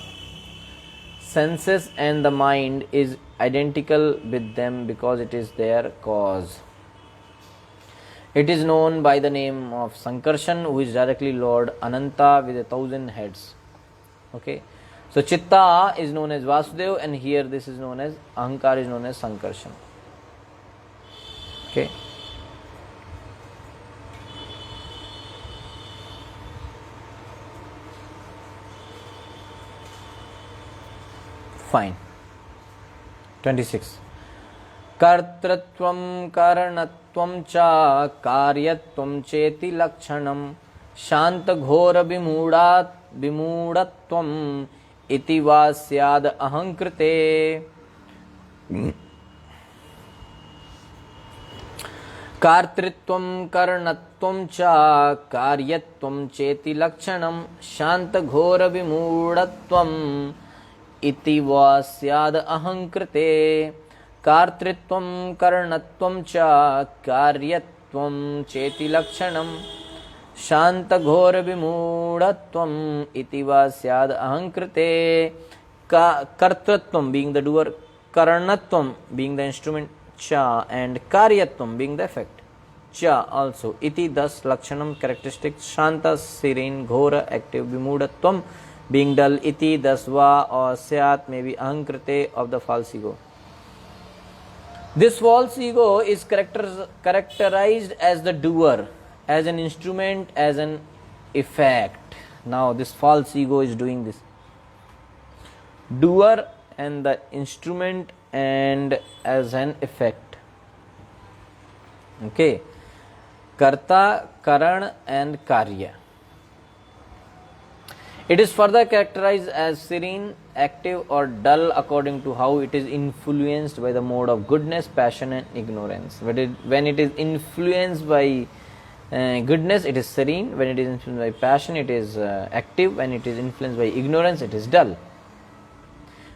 senses and the mind, is identical with them because it is their cause. It is known by the name of Sankarshan, who is directly Lord Ananta with 1,000 heads. Okay. So Chitta is known as Vasudev, and here this is known as Ahankar, is known as Sankarshan. Okay. Fine. 26. कर्तृत्वं कारणत्वं च कार्यत्वं चेति लक्षणं शान्तघोरविमूढत्वम् इति वा स्याद् अहङ्कृते. कर्तृत्वं कारणत्वं च कार्यत्वं चेति लक्षणं शान्तघोरविमूढत्वम् इति वा स्याद् अहङ्कृते. कर्तृत्वं कारणत्वं च कार्यत्वं चेति लक्षणं शान्तघोरविमूढत्वम् इति वा स्याद् अहङ्कृते. कर्तृत्वं being the doer, karanatvam being the instrument, cha, and karyatvam being the effect, cha also, iti thus lakshanam characteristics, shanta serene, ghora active, vimoodatvam being dull, iti thus va or syat may be ahankrite of the false ego. This false ego is characterized as the doer, as an instrument, as an effect. Now this false ego is doing this. Doer and the instrument and as an effect. Okay. Karta, Karan and Karya. It is further characterized as serene, active or dull according to how it is influenced by the mode of goodness, passion and ignorance. When it is influenced by goodness, it is serene. When it is influenced by passion, it is active. When it is influenced by ignorance, it is dull.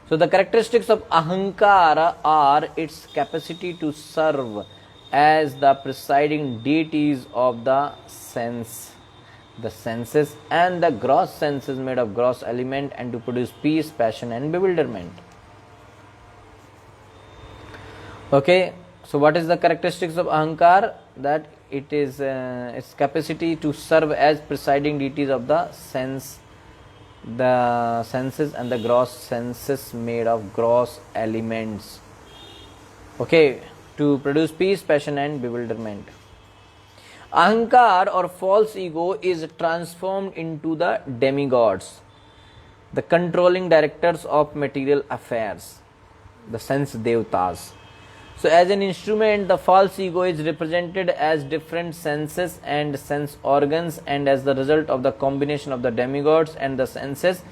So the characteristics of ahankara are its capacity to serve as the presiding deities of the senses and the gross senses made of gross element, and to produce peace, passion and bewilderment. Okay, so what is the characteristics of ahankar? That it is its capacity to serve as presiding deities of the senses and the gross senses made of gross elements. Okay, to produce peace, passion and bewilderment. Ahankar or false ego is transformed into the demigods, the controlling directors of material affairs, the sense devatas. So as an instrument, the false ego is represented as different senses and sense organs, and as the result of the combination of the demigods and the senses,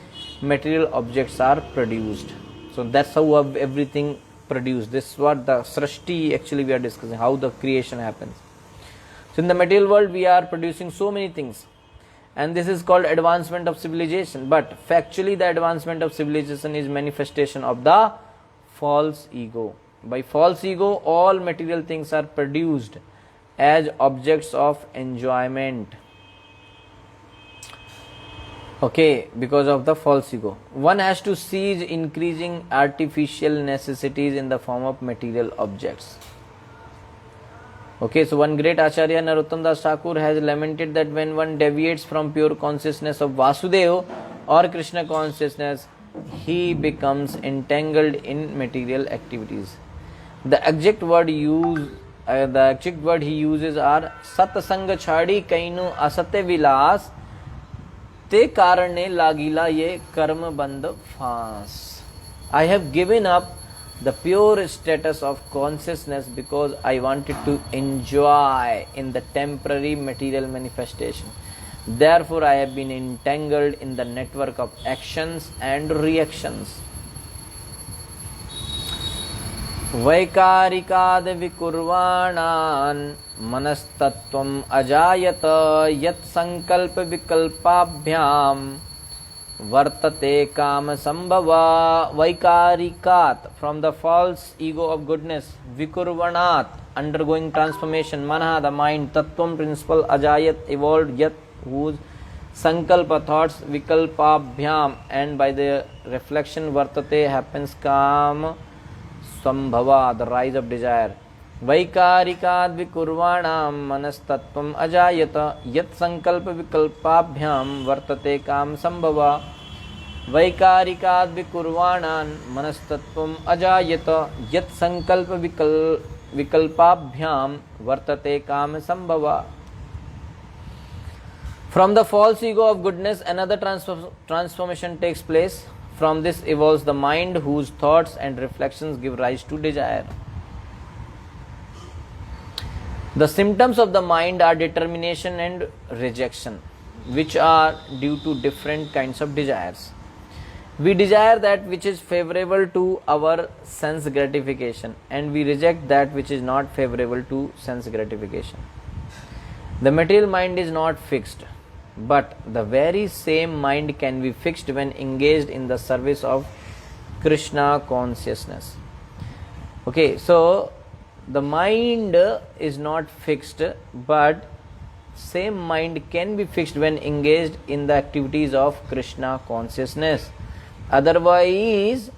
material objects are produced. So that's how everything produced. This is what the Srishti actually we are discussing, how the creation happens. So in the material world we are producing so many things, and this is called advancement of civilization, but factually the advancement of civilization is manifestation of the false ego. By false ego, all material things are produced as objects of enjoyment. Okay, because of the false ego. One has to cease increasing artificial necessities in the form of material objects. Okay, so one great Acharya, Narottam Das Thakur, has lamented that when one deviates from pure consciousness of Vasudeva or Krishna consciousness, he becomes entangled in material activities. The exact word he uses are satsanga chhadi kainu asate vilas te karane lagila ye karma bandh faas. I have given up the pure status of consciousness because I wanted to enjoy in the temporary material manifestation. Therefore, I have been entangled in the network of actions and reactions. वैकारिकाद विकुर्वाणान् मनस्तत्वम् अजायत यत् संकल्प विकल्पाभ्यां वर्तते काम संभवा. Vaikarikat, from the false ego of goodness, vikurvanat, undergoing transformation, mana, the mind, tattvam, principle, ajayat, evolved, yat, whose sankalpa, thoughts, vikalpabhyam, and by the reflection vartate happens kam sambhava, the rise of desire. Vaikarikat vikurvanam manastatvam ajayata yat sankalpa vikalpabhyam vartate kam sambhava. Vaikarikat vikurvanan manastatvam ajayata yat sankalpa vikalpabhyam vartate kam sambhava. From the false ego of goodness, another transformation takes place. From this evolves the mind, whose thoughts and reflections give rise to desire. The symptoms of the mind are determination and rejection, which are due to different kinds of desires. We desire that which is favorable to our sense gratification, and we reject that which is not favorable to sense gratification. The material mind is not fixed, but the very same mind can be fixed when engaged in the service of Krishna consciousness. Okay, so the mind is not fixed, but same mind can be fixed when engaged in the activities of Krishna consciousness. Otherwise,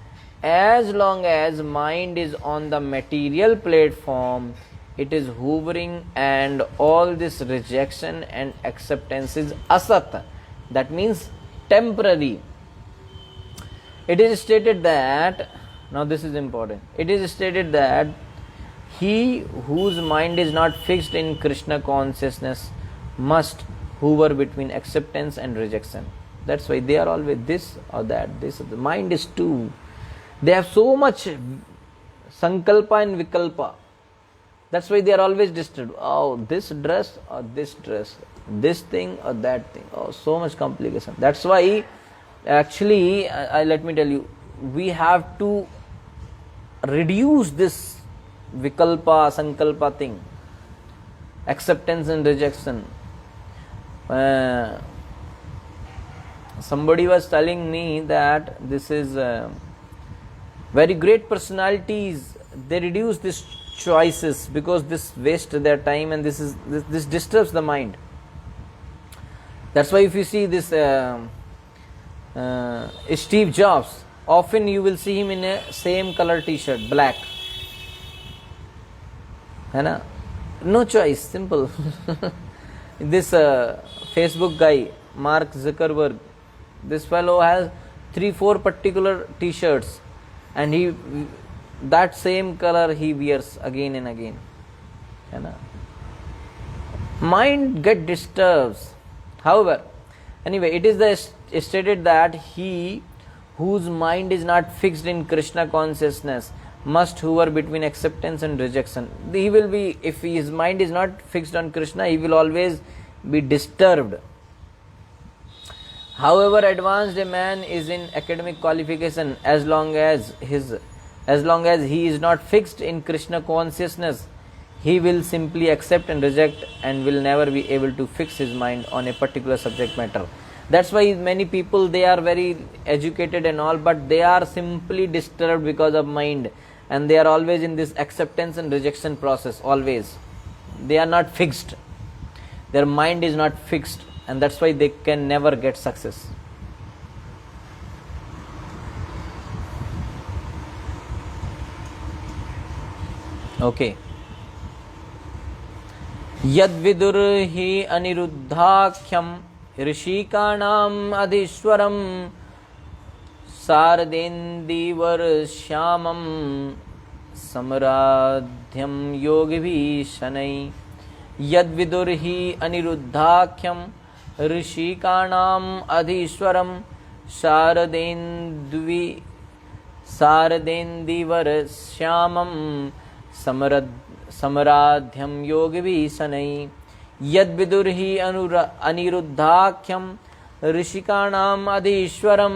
as long as mind is on the material platform, it is hovering, and all this rejection and acceptance is asat. That means temporary. It is stated that, now this is important, it is stated that he whose mind is not fixed in Krishna consciousness must hover between acceptance and rejection. That's why they are always this or that. This, the mind is too. They have so much sankalpa and vikalpa. That's why they are always disturbed. Oh, this dress or this dress, this thing or that thing. Oh, so much complication. That's why, actually, let me tell you, we have to reduce this vikalpa, sankalpa thing, acceptance and rejection. Somebody was telling me that this is very great personalities, they reduce this choices because this wastes their time, and this disturbs the mind. That's why if you see this Steve Jobs, often you will see him in a same color t-shirt, black. है ना? No choice, simple. This Facebook guy, Mark Zuckerberg, this fellow has 3-4 particular t-shirts, and that same color he wears again and again. है ना? Mind get disturbs. However, anyway, it is stated that he whose mind is not fixed in Krishna consciousness must hover between acceptance and rejection. He will be, if his mind is not fixed on Krishna, he will always be disturbed. However advanced a man is in academic qualification, as long as he is not fixed in Krishna consciousness, he will simply accept and reject and will never be able to fix his mind on a particular subject matter. That's why many people, they are very educated and all, but they are simply disturbed because of mind, and they are always in this acceptance and rejection process, always. They are not fixed. Their mind is not fixed, and that's why they can never get success. Okay. Yad vidur hi aniruddhakhyam ऋषिकाणाम अधीश्वरम सारदेन्दीवर श्यामम समराध्यम योगिभीषणै यद विदुर ही अनिरुद्धाख्यम ऋषिकाणाम अधीश्वरम सारदेन्दीवर श्यामम समराध्यम योगिभीषणै यद विदुर ही अनिरुद्धाख्यम ऋषिकाणाम अधीश्वरम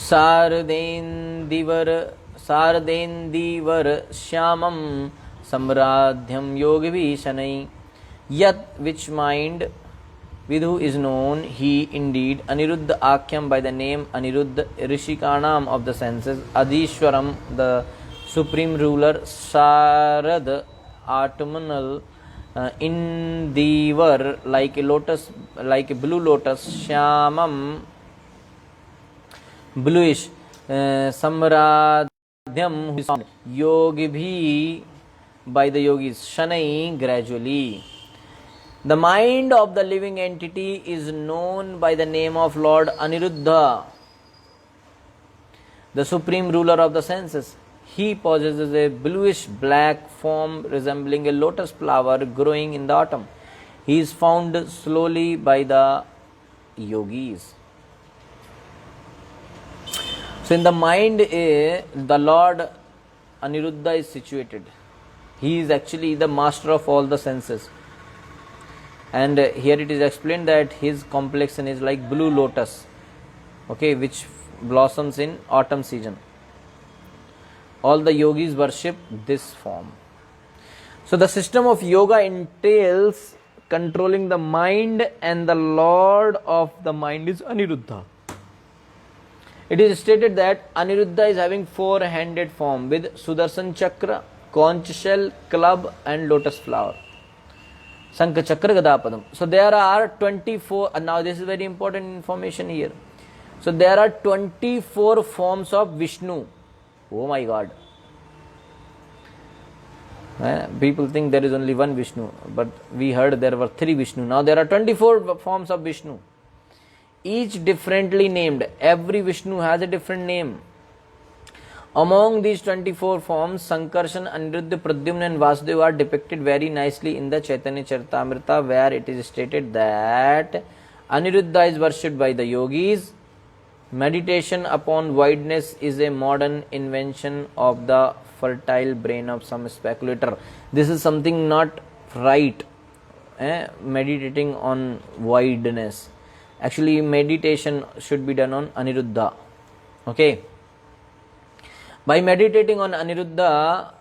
सारदेन्दीवर श्यामम सम्राध्यम योगिभीषणै. Yat, which mind Vidhu is known, he indeed, Aniruddha Akhyam, by the name Aniruddha, Rishikanam of the senses, Adishwaram, the supreme ruler, Sarad, autumnal, Indivar, like a lotus, like a blue lotus, Shyamam, bluish, Samradhyam, Yogi bhi, by the yogis, Shanai, gradually. The mind of the living entity is known by the name of Lord Aniruddha, the supreme ruler of the senses. He possesses a bluish black form resembling a lotus flower growing in the autumn. He is found slowly by the yogis. So in the mind, the Lord Aniruddha is situated. He is actually the master of all the senses. And here it is explained that his complexion is like blue lotus, okay, which blossoms in autumn season. All the yogis worship this form. So the system of yoga entails controlling the mind, and the lord of the mind is Aniruddha. It is stated that Aniruddha is having four-handed form with Sudarshan Chakra, conch shell, club and lotus flower. Sankha Chakra Gadapadam. So there are 24, and now this is very important information here. So there are 24 forms of Vishnu. Oh my God. People think there is only one Vishnu, but we heard there were 3 Vishnu. Now there are 24 forms of Vishnu, each differently named. Every Vishnu has a different name. Among these 24 forms, Sankarshan, Aniruddha, Pradyumna and Vasudeva are depicted very nicely in the Chaitanya Charitamrita, where it is stated that Aniruddha is worshipped by the yogis. Meditation upon wideness is a modern invention of the fertile brain of some speculator. This is something not right. Meditating on wideness. Actually, meditation should be done on Aniruddha. Okay. By meditating on Aniruddha,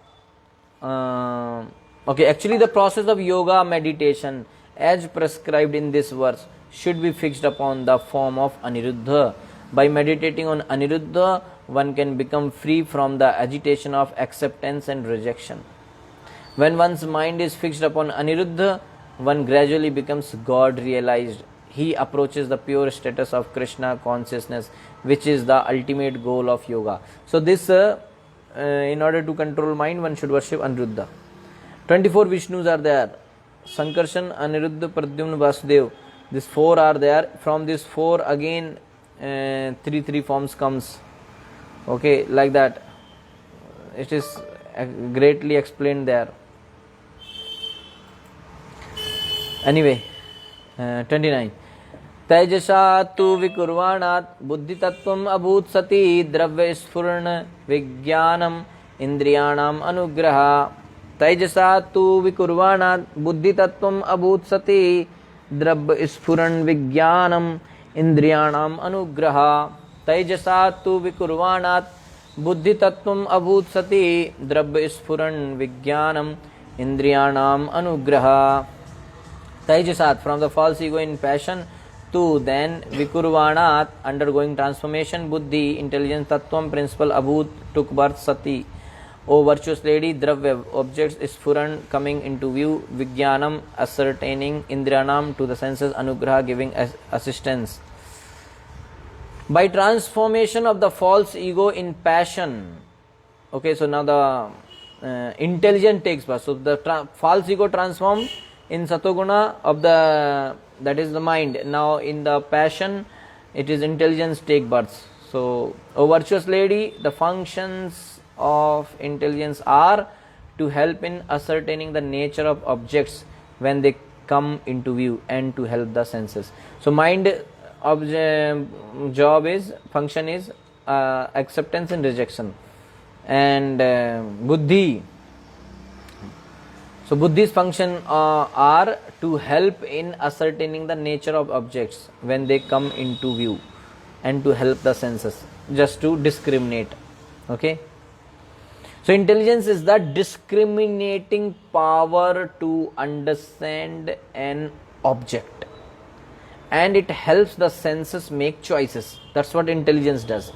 actually the process of yoga meditation as prescribed in this verse should be fixed upon the form of Aniruddha. By meditating on Aniruddha, one can become free from the agitation of acceptance and rejection. When one's mind is fixed upon Aniruddha, one gradually becomes God realized. He approaches the pure status of Krishna consciousness, which is the ultimate goal of yoga. So this, in order to control mind, one should worship Aniruddha. 24 Vishnus are there. Sankarshan, Aniruddha, Pradyumna, Vasudeva. These 4 are there. From these 4 again, 3 forms comes. Okay, like that. It is greatly explained there. Anyway, 29. Tejasa tu vikurvanat buddhi tattvam abhut sati dravya sphurna vijnanam indriyanam anugraha. Tejasa tu vikurvanat buddhi tattvam abhut sati dravya sphurna vijnanam indriyanam anugraha. Tejasa tu vikurvanat buddhi tattvam abhut sati dravya sphurna vijnanam indriyanam anugraha. Tejasat, from the false ego in passion, to then vikurvanat, undergoing transformation, buddhi, intelligence, tattvam, principle, abhut, took birth, sati, O virtuous lady, dravya, objects, sphuran, coming into view, vijnanam, ascertaining, indriyanam, to the senses, anugraha, giving assistance. By transformation of the false ego in passion, okay, so now the intelligence takes birth. So the false ego transformed in satoguna of the, that is the mind. Now in the passion, it is intelligence take birth. So, O virtuous lady, the functions of intelligence are to help in ascertaining the nature of objects when they come into view and to help the senses. So mind job is, function is acceptance and rejection. And buddhi, so buddhi's function are to help in ascertaining the nature of objects when they come into view and to help the senses, just to discriminate. Okay. So intelligence is the discriminating power to understand an object, and it helps the senses make choices. That's what intelligence does.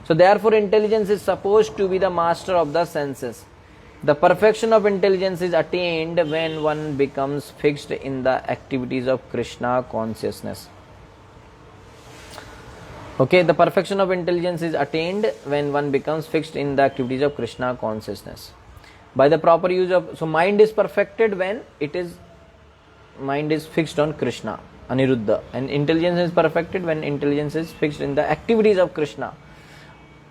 So therefore intelligence is supposed to be the master of the senses. The perfection of intelligence is attained when one becomes fixed in the activities of Krishna consciousness. Okay, the perfection of intelligence is attained when one becomes fixed in the activities of Krishna consciousness. By the proper use of, so mind is perfected when mind is fixed on Krishna, Aniruddha, and intelligence is perfected when intelligence is fixed in the activities of Krishna.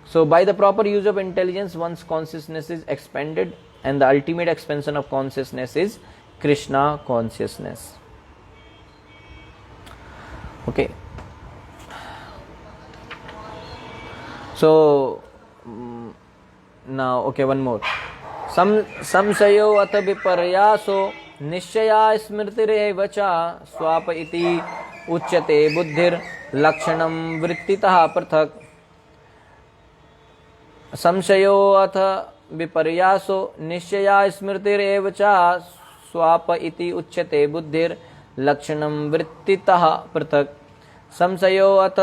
So by the proper use of intelligence, one's consciousness is expanded, and the ultimate expansion of consciousness is Krishna consciousness. Okay. So now, okay, one more. संशयो अथ विपर्यासो निश्चया स्मृतिरेव च swap इति उच्यते बुद्धिर लक्षणं वृत्तितः पृथक्. संशयो अथ विपर्यासो निश्चया स्मृतिरेव च swap इति उच्यते बुद्धिर लक्षणं वृत्तितः पृथक्. संशयो अथ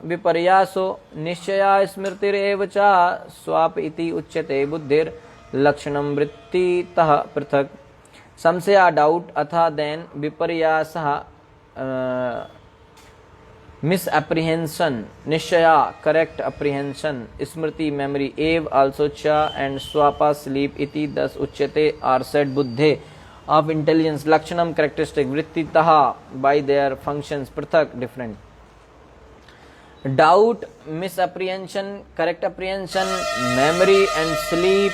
विपर्यासो निश्चया स्मृतिरेव च स्वाप इति उच्यते बुद्धिर लक्षणं वृत्तितः पृथक्. संशया doubt atha then viparyasah misapprehension, nishchaya correct apprehension, smriti memory, ev also cha, and swapa sleep, iti thus uchyate are said buddhe of intelligence, lakshanam characteristic, vrittitaha by their functions, prithak different. Doubt, misapprehension, correct apprehension, memory and sleep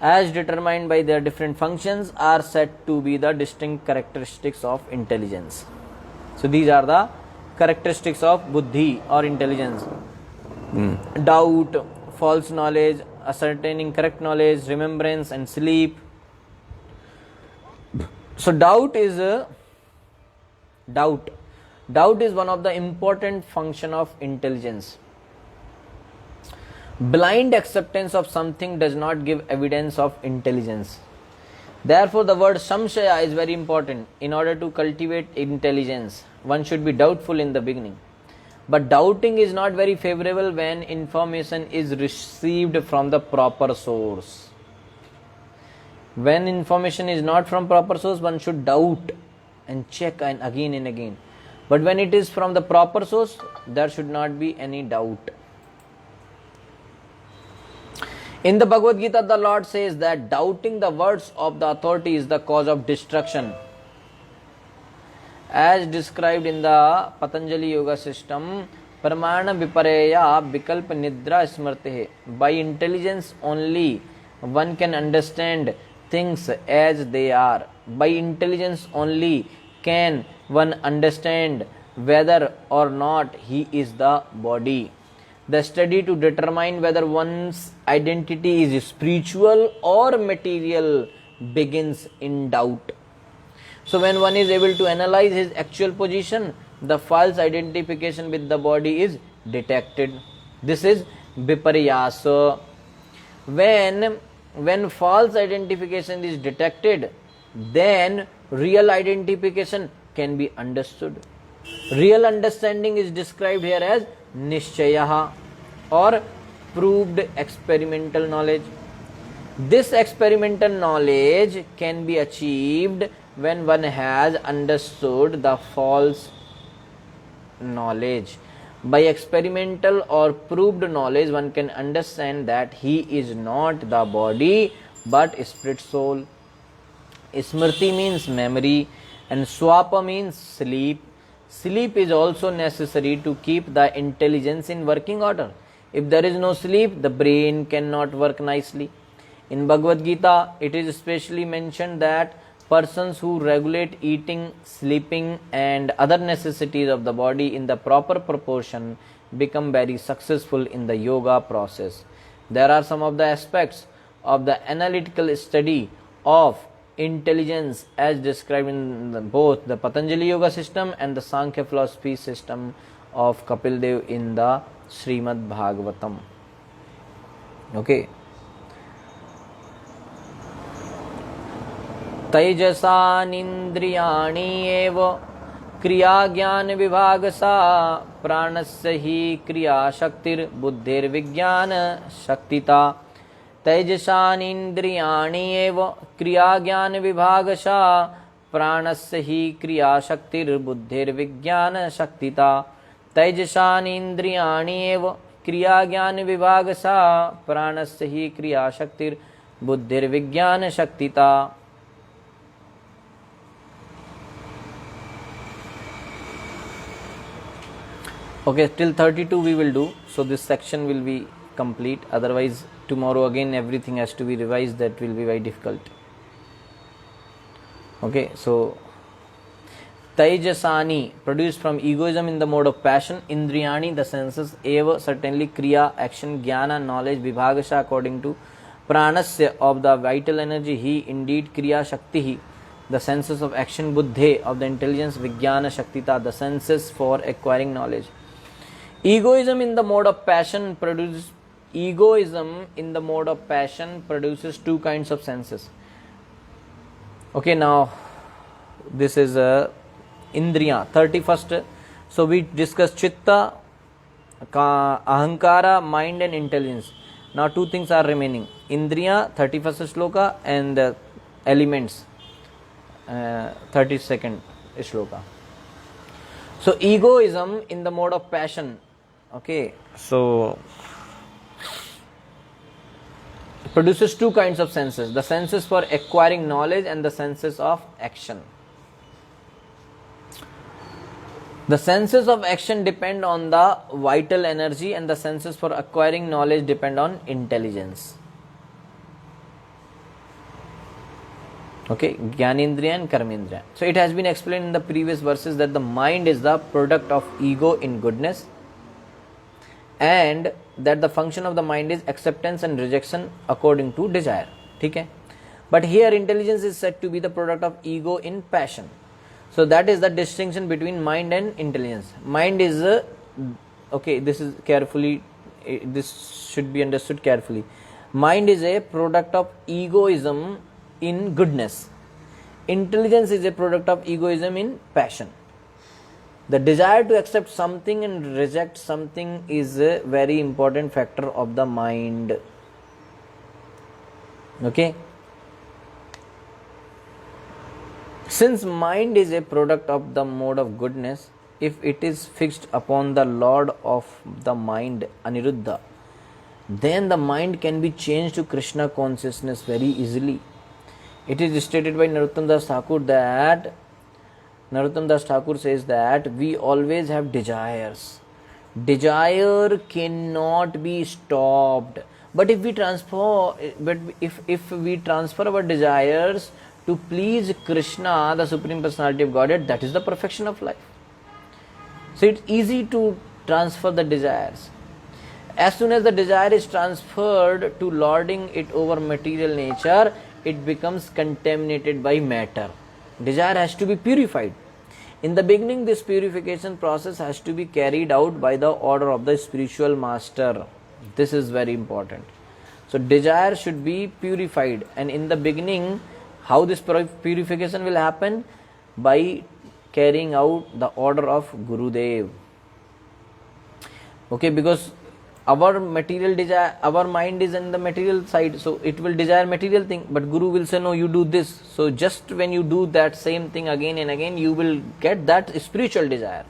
as determined by their different functions are said to be the distinct characteristics of intelligence. So these are the characteristics of buddhi or intelligence. Doubt, false knowledge, ascertaining correct knowledge, remembrance and sleep. So doubt is one of the important function of intelligence. Blind acceptance of something does not give evidence of intelligence. Therefore, the word samshaya is very important. In order to cultivate intelligence, one should be doubtful in the beginning. But doubting is not very favorable when information is received from the proper source. When information is not from proper source, one should doubt and check and again. But when it is from the proper source, there should not be any doubt. In the Bhagavad Gita, the Lord says that doubting the words of the authority is the cause of destruction. As described in the Patanjali Yoga system, Pramana Vipareya Vikalpa Nidra Smrtehe. By intelligence only one can understand things as they are. By intelligence only can one understand whether or not he is the body. The study to determine whether one's identity is spiritual or material begins in doubt. So when one is able to analyze his actual position, the false identification with the body is detected. This is viparyasa. When false identification is detected, then real identification can be understood. Real understanding is described here as nishchayaha or proved experimental knowledge. This experimental knowledge can be achieved when one has understood the false knowledge. By experimental or proved knowledge, one can understand that he is not the body but spirit soul. Smriti means memory and swapa means sleep. Sleep is also necessary to keep the intelligence in working order. If there is no sleep, the brain cannot work nicely. In Bhagavad Gita, it is especially mentioned that persons who regulate eating, sleeping and other necessities of the body in the proper proportion become very successful in the yoga process. There are some of the aspects of the analytical study of intelligence as described in both the Patanjali Yoga system and the Sankhya philosophy system of Kapil Dev in the Srimad Bhagavatam. Okay. तैजसानिन्द्रियाणि एव क्रिया ज्ञान विभाग सा प्राणस्य हि क्रिया शक्तिर्बुद्धिर्विज्ञान शक्तिता. तैजसानिन्द्रियाणि एव क्रिया ज्ञान विभाग सा प्राणस्य हि क्रिया शक्तिर्बुद्धिर्विज्ञान शक्तिता. तैजसानिन्द्रियाणि एव क्रिया ज्ञान विभाग सा प्राणस्य हि क्रिया शक्तिर्बुद्धिर्विज्ञान शक्तिता. Okay, till 32 we will do, so this section will be complete. Otherwise tomorrow again everything has to be revised. That will be very difficult. Okay, so Taijasani, produced from egoism in the mode of passion. Indriyani, the senses. Eva, certainly. Kriya, action. Jnana, knowledge. Vibhagasha, according to Pranasya, of the vital energy. He, indeed. Kriya, Shakti, the senses of action. Buddhe, of the intelligence. Vijnana, Shaktita, the senses for acquiring knowledge. Egoism in the mode of passion produces two kinds of senses. Okay, now this is Indriya, 31st. So we discussed Chitta, Ahankara, mind and intelligence. Now two things are remaining. Indriya, 31st shloka, and elements, 32nd shloka. So egoism in the mode of passion. Okay, so produces two kinds of senses. The senses for acquiring knowledge and the senses of action. The senses of action depend on the vital energy and the senses for acquiring knowledge depend on intelligence. Okay, Jnanendriya and Karmendriya. So it has been explained in the previous verses that the mind is the product of ego in goodness, and that the function of the mind is acceptance and rejection according to desire. Okay? But here intelligence is said to be the product of ego in passion. So that is the distinction between mind and intelligence. Mind is this should be understood carefully. Mind is a product of egoism in goodness. Intelligence is a product of egoism in passion. The desire to accept something and reject something is a very important factor of the mind. Okay? Since mind is a product of the mode of goodness, if it is fixed upon the Lord of the mind, Aniruddha, then the mind can be changed to Krishna consciousness very easily. It is stated by Narottam Das Thakur that Narottam Das Thakur says that we always have desires. Desire cannot be stopped. But if we transfer our desires to please Krishna, the Supreme Personality of Godhead, that is the perfection of life. So it's easy to transfer the desires. As soon as the desire is transferred to lording it over material nature, it becomes contaminated by matter. Desire has to be purified. In the beginning, this purification process has to be carried out by the order of the spiritual master. This is very important. So desire should be purified, and in the beginning, how this purification will happen? By carrying out the order of Gurudev. Okay, because our material desire, our mind is in the material side, so it will desire material thing, but Guru will say, no, you do this. So just when you do that same thing again and again, you will get that spiritual desire.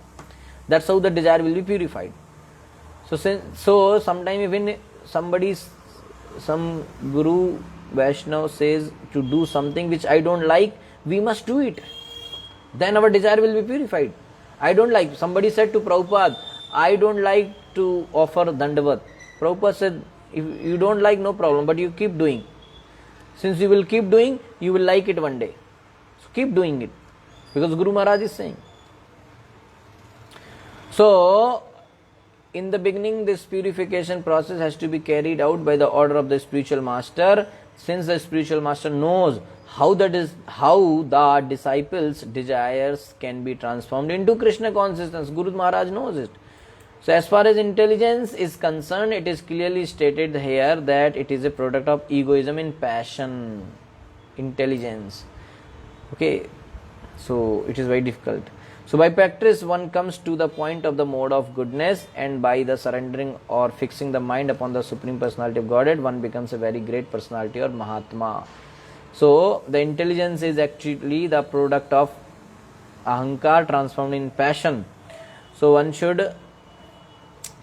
That's how the desire will be purified. So sometime even some Guru Vaishnava says to do something which I don't like, we must do it. Then our desire will be purified. I don't like. Somebody said to Prabhupada, I don't like to offer Dandavat. Prabhupada said, if you don't like, no problem, but you keep doing. Since you will keep doing, you will like it one day. So keep doing it. Because Guru Maharaj is saying. So, in the beginning, this purification process has to be carried out by the order of the spiritual master. Since the spiritual master knows how the disciples' desires can be transformed into Krishna consciousness, Guru Maharaj knows it. So as far as intelligence is concerned, it is clearly stated here that it is a product of egoism in passion. Intelligence. Okay, so it is very difficult. So by practice, one comes to the point of the mode of goodness, and by the surrendering or fixing the mind upon the Supreme Personality of Godhead, one becomes a very great personality or Mahatma. So the intelligence is actually the product of Ahankar transformed in passion. So one should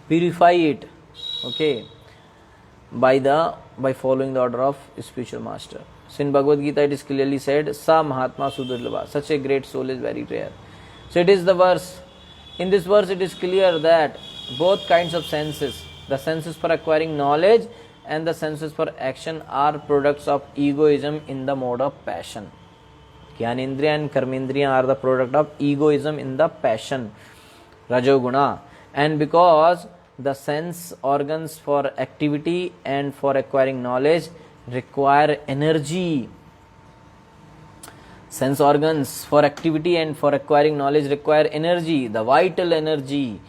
purify it, okay, by following the order of spiritual master. So in Bhagavad Gita it is clearly said, Sa Mahatma Sudurlabha, such a great soul is very rare. So it is the verse. In this verse it is clear that both kinds of senses, the senses for acquiring knowledge and the senses for action, are products of egoism in the mode of passion. Gyanendriya and Karmendriya are the product of egoism in the passion, Rajoguna. And because the sense organs for activity and for acquiring knowledge require energy. Sense organs for activity and for acquiring knowledge require energy. The vital energy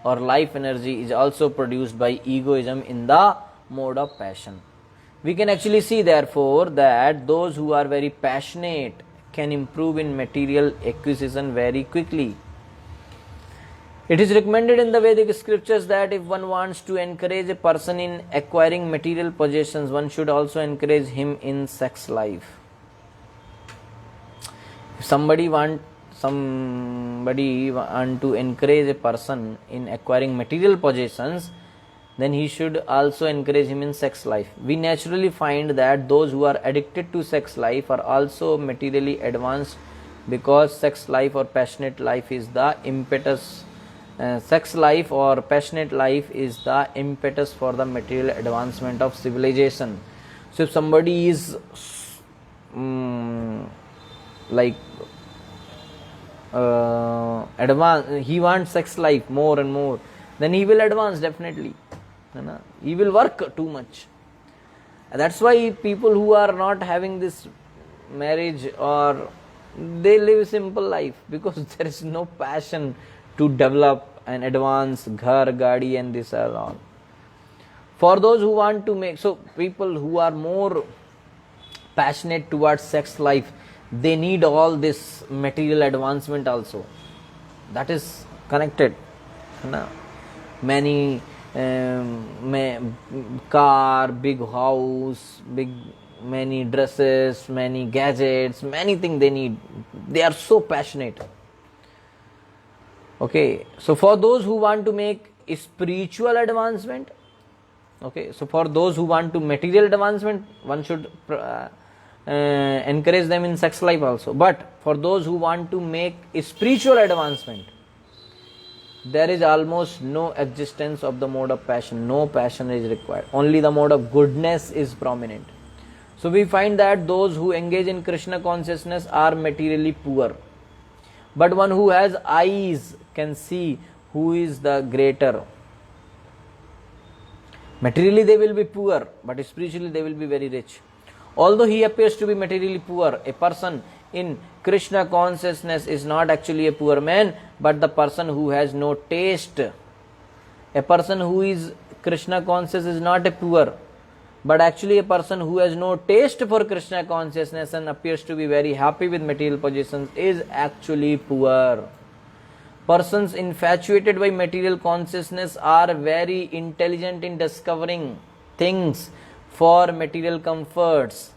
or life energy is also produced by egoism in the mode of passion. We can actually see therefore that those who are very passionate can improve in material acquisition very quickly. It is recommended in the Vedic scriptures that if one wants to encourage a person in acquiring material possessions, one should also encourage him in sex life. If somebody want to encourage a person in acquiring material possessions, then he should also encourage him in sex life. We naturally find that those who are addicted to sex life are also materially advanced, because sex life or passionate life is the impetus. Sex life or passionate life is the impetus for the material advancement of civilization. So if somebody is advanced, he wants sex life more and more, then he will advance definitely. He will work too much. That's why people who are not having this marriage, or they live simple life, because there is no passion to develop and advance ghar, gadi and this and all. For those who want to make, so people who are more passionate towards sex life, they need all this material advancement also. That is connected. Many car, big house, many dresses, many gadgets, many things they need. They are so passionate. Okay, so for those who want to make spiritual advancement, okay, so for those who want to material advancement, one should encourage them in sex life also. But for those who want to make spiritual advancement, there is almost no existence of the mode of passion. No passion is required. Only the mode of goodness is prominent. So we find that those who engage in Krishna consciousness are materially poor. But one who has eyes can see who is the greater. Materially they will be poor, but spiritually they will be very rich. Although he appears to be materially poor, a person in Krishna consciousness is not actually a poor man, but the person who has no taste. A person who is Krishna conscious is not a poor, but actually a person who has no taste for Krishna consciousness and appears to be very happy with material possessions is actually poor. Persons infatuated by material consciousness are very intelligent in discovering things for material comforts,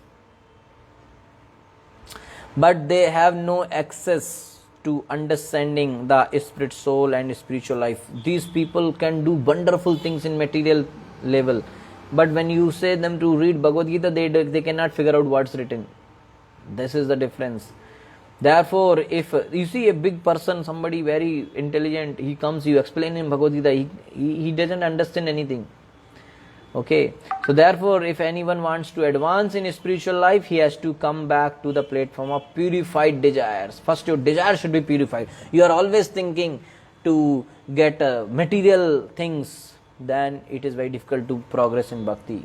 but they have no access to understanding the spirit, soul and spiritual life. These people can do wonderful things in material level, but when you say them to read Bhagavad Gita, they cannot figure out what's written. This is the difference. Therefore, if you see a big person, somebody very intelligent, he comes, you explain him Bhagavad Gita, he doesn't understand anything. Okay, so therefore, if anyone wants to advance in his spiritual life, he has to come back to the platform of purified desires. First, your desire should be purified. You are always thinking to get material things, then it is very difficult to progress in bhakti.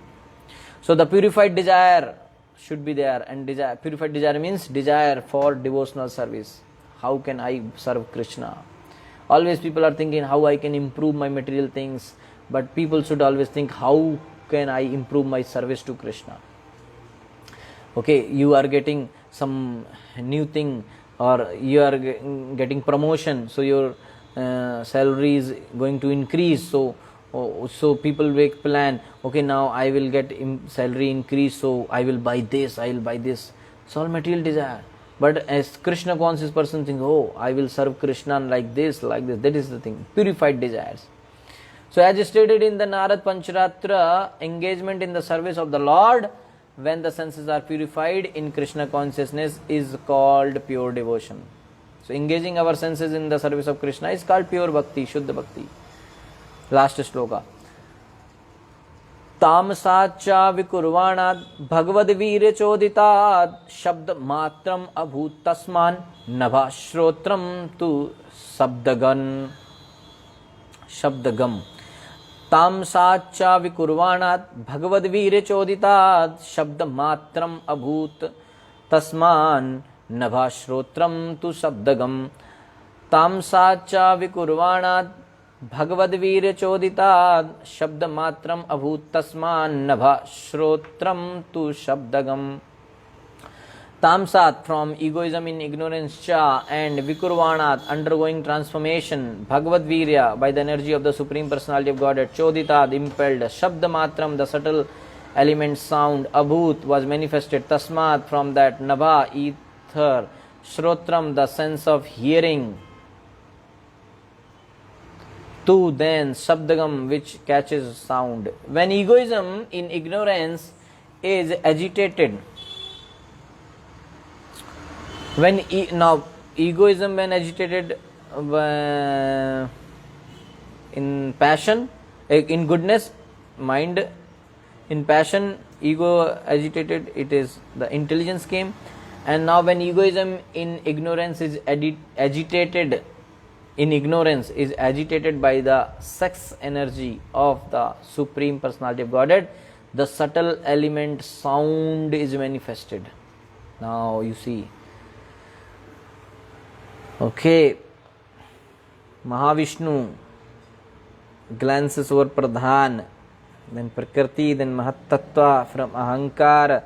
So the purified desire should be there, and purified desire means desire for devotional service. How can I serve Krishna? Always people are thinking how I can improve my material things, but people should always think how can I improve my service to Krishna. Okay, you are getting some new thing, or you are getting promotion, so your salary is going to increase, so people make plan, okay, now I will get salary increase, so I will buy this, I will buy this. It's all material desire. But as Krishna conscious person thinks, oh, I will serve Krishna like this. That is the thing, purified desires. So as stated in the Narad Pancharatra, engagement in the service of the Lord when the senses are purified in Krishna consciousness is called pure devotion. So engaging our senses in the service of Krishna is called pure bhakti, Shuddha bhakti. Last shloka. तामसाच्च विकुर्वाणात् भगवद्वीर्यचोदितात् शब्दमात्रम् अभूत् तस्मान् नभः श्रोत्रं तु शब्दगम् तामसाच्च विकुर्वाणात् भगवद्वीर्यचोदितात् शब्दमात्रम् अभूत् तस्मान् नभः श्रोत्रं तु शब्दगम् तामसाच्च विकुर्वाणात् भगवद्वीर्यचोदितात् शब्दमात्रम् अभूत् तस्मान् नभः श्रोत्रं तु शब्दगम्. Tamsat from egoism in ignorance cha and Vikurvanat undergoing transformation, Bhagavad Virya by the energy of the Supreme Personality of Godhead, Choditad impelled, Shabdamatram the subtle element sound, Abhut was manifested, Tasmat from that, Nabha ether, Shrotram the sense of hearing, Tu then Shabdagam which catches sound. When egoism in ignorance is agitated, now egoism when agitated in passion, in goodness, mind in passion, ego agitated, it is the intelligence came. And now when egoism in ignorance is agitated, in ignorance is agitated by the sex energy of the Supreme Personality of Godhead, the subtle element sound is manifested. Now you see. Okay, Mahavishnu glances over Pradhan, then Prakriti, then Mahatattva from Ahankar,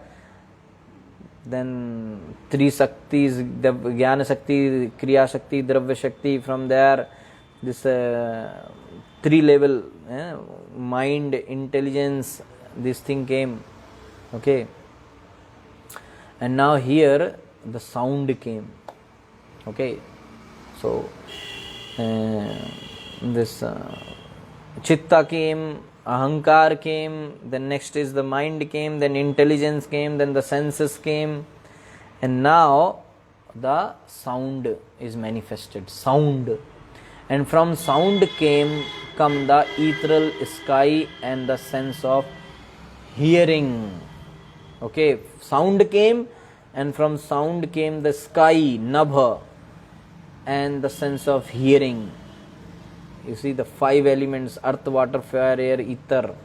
then three Shaktis, Jnana Shakti, Kriya Shakti, Dravya Shakti, from there this three level, mind, intelligence, this thing came, okay, and now here the sound came, okay. So, this Chitta came, Ahankar came, then next is the mind came, then intelligence came, then the senses came, and now the sound is manifested, sound. And from sound come the ethereal sky and the sense of hearing. Okay, sound came, and from sound came the sky, Nabha, and the sense of hearing. You see the five elements, earth, water, fire, air, ether,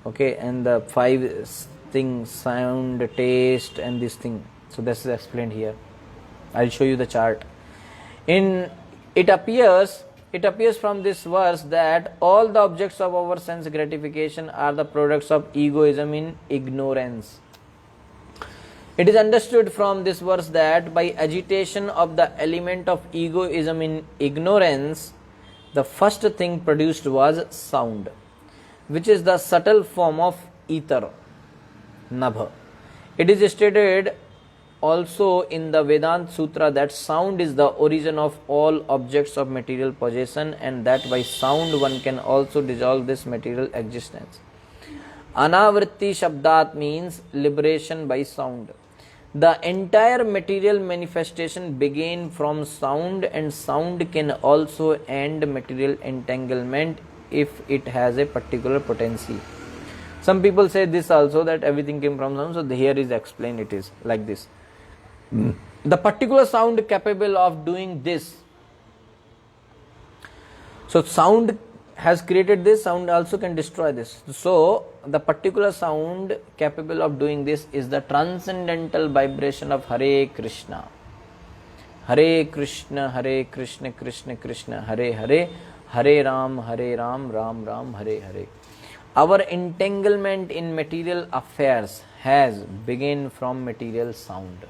okay, and the five things, sound, taste, and this thing. So this is explained here. I'll show you the chart. It appears from this verse that all the objects of our sense gratification are the products of egoism in ignorance. It is understood from this verse that by agitation of the element of egoism in ignorance, the first thing produced was sound, which is the subtle form of ether, Nabha. It is stated also in the Vedanta Sutra that sound is the origin of all objects of material possession, and that by sound one can also dissolve this material existence. Anavritti Shabdat means liberation by sound. The entire material manifestation began from sound, and sound can also end material entanglement if it has a particular potency. Some people say this also, that everything came from sound, so here is explained, it is like this. The particular sound capable of doing this. So sound has created this, sound also can destroy this. So the particular sound capable of doing this is the transcendental vibration of Hare Krishna. Hare Krishna, Hare Krishna, Krishna Krishna, Hare Hare, Hare Ram, Ram Ram, Hare Hare. Our entanglement in material affairs has begun from material sound.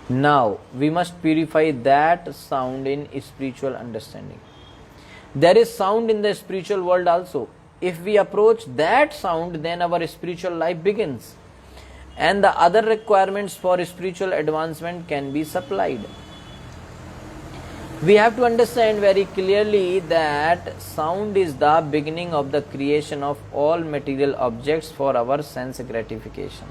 Now we must purify that sound in spiritual understanding. There is sound in the spiritual world also. If we approach that sound, then our spiritual life begins, and the other requirements for spiritual advancement can be supplied. We have to understand very clearly that sound is the beginning of the creation of all material objects for our sense gratification.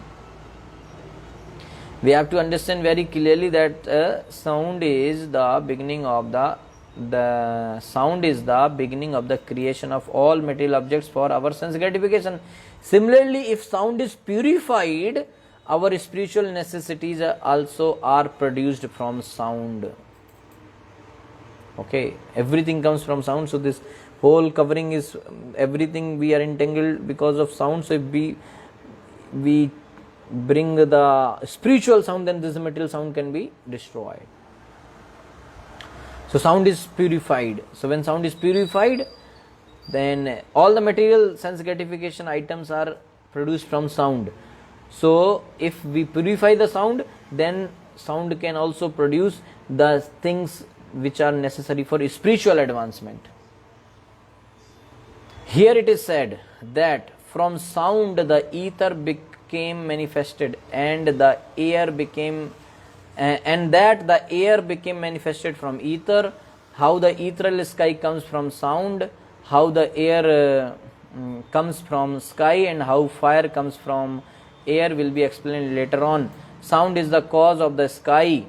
We have to understand very clearly that sound is the beginning of the the sound is the beginning of the creation of all material objects for our sense gratification. Similarly, if sound is purified, our spiritual necessities also are produced from sound. Okay, everything comes from sound. So this whole covering is everything we are entangled because of sound. So if we bring the spiritual sound, then this material sound can be destroyed. So sound is purified. So when sound is purified, then all the material sense gratification items are produced from sound. So if we purify the sound, then sound can also produce the things which are necessary for spiritual advancement. Here it is said that from sound the ether became manifested, and the air became and that the air became manifested from ether. How the ethereal sky comes from sound, how the air comes from sky, and how fire comes from air will be explained later on. Sound is the cause of the sky,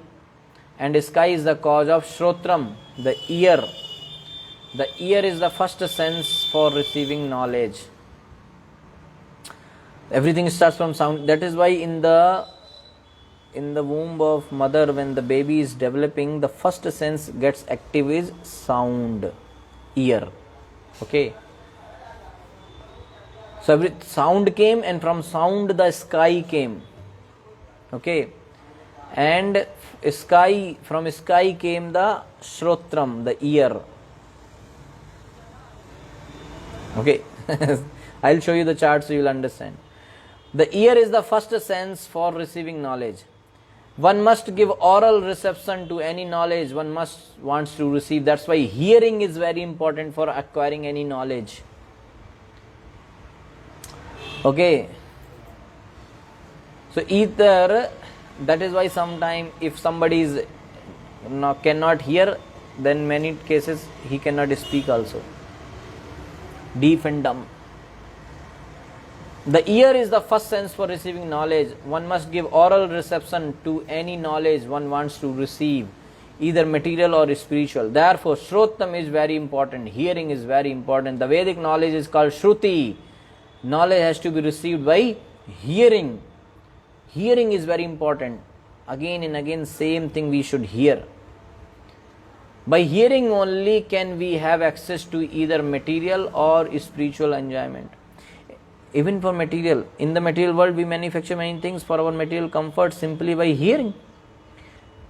and sky is the cause of Shrotram, the ear. The ear is the first sense for receiving knowledge. Everything starts from sound. That is why in the womb of mother, when the baby is developing, the first sense gets active is sound, ear. Okay. So every sound came, and from sound the sky came. Okay. And from sky came the Shrotram, the ear. Okay. I'll show you the chart so you will understand. The ear is the first sense for receiving knowledge. One must give oral reception to any knowledge one wants to receive. That's why hearing is very important for acquiring any knowledge. Okay. So either, that is why sometimes if somebody cannot hear, then many cases he cannot speak also. Deaf and dumb. The ear is the first sense for receiving knowledge. One must give oral reception to any knowledge one wants to receive, either material or spiritual. Therefore, Shrotam is very important. Hearing is very important. The Vedic knowledge is called Shruti. Knowledge has to be received by hearing. Hearing is very important. Again and again, same thing we should hear. By hearing only can we have access to either material or spiritual enjoyment. Even for material, in the material world we manufacture many things for our material comfort simply by hearing.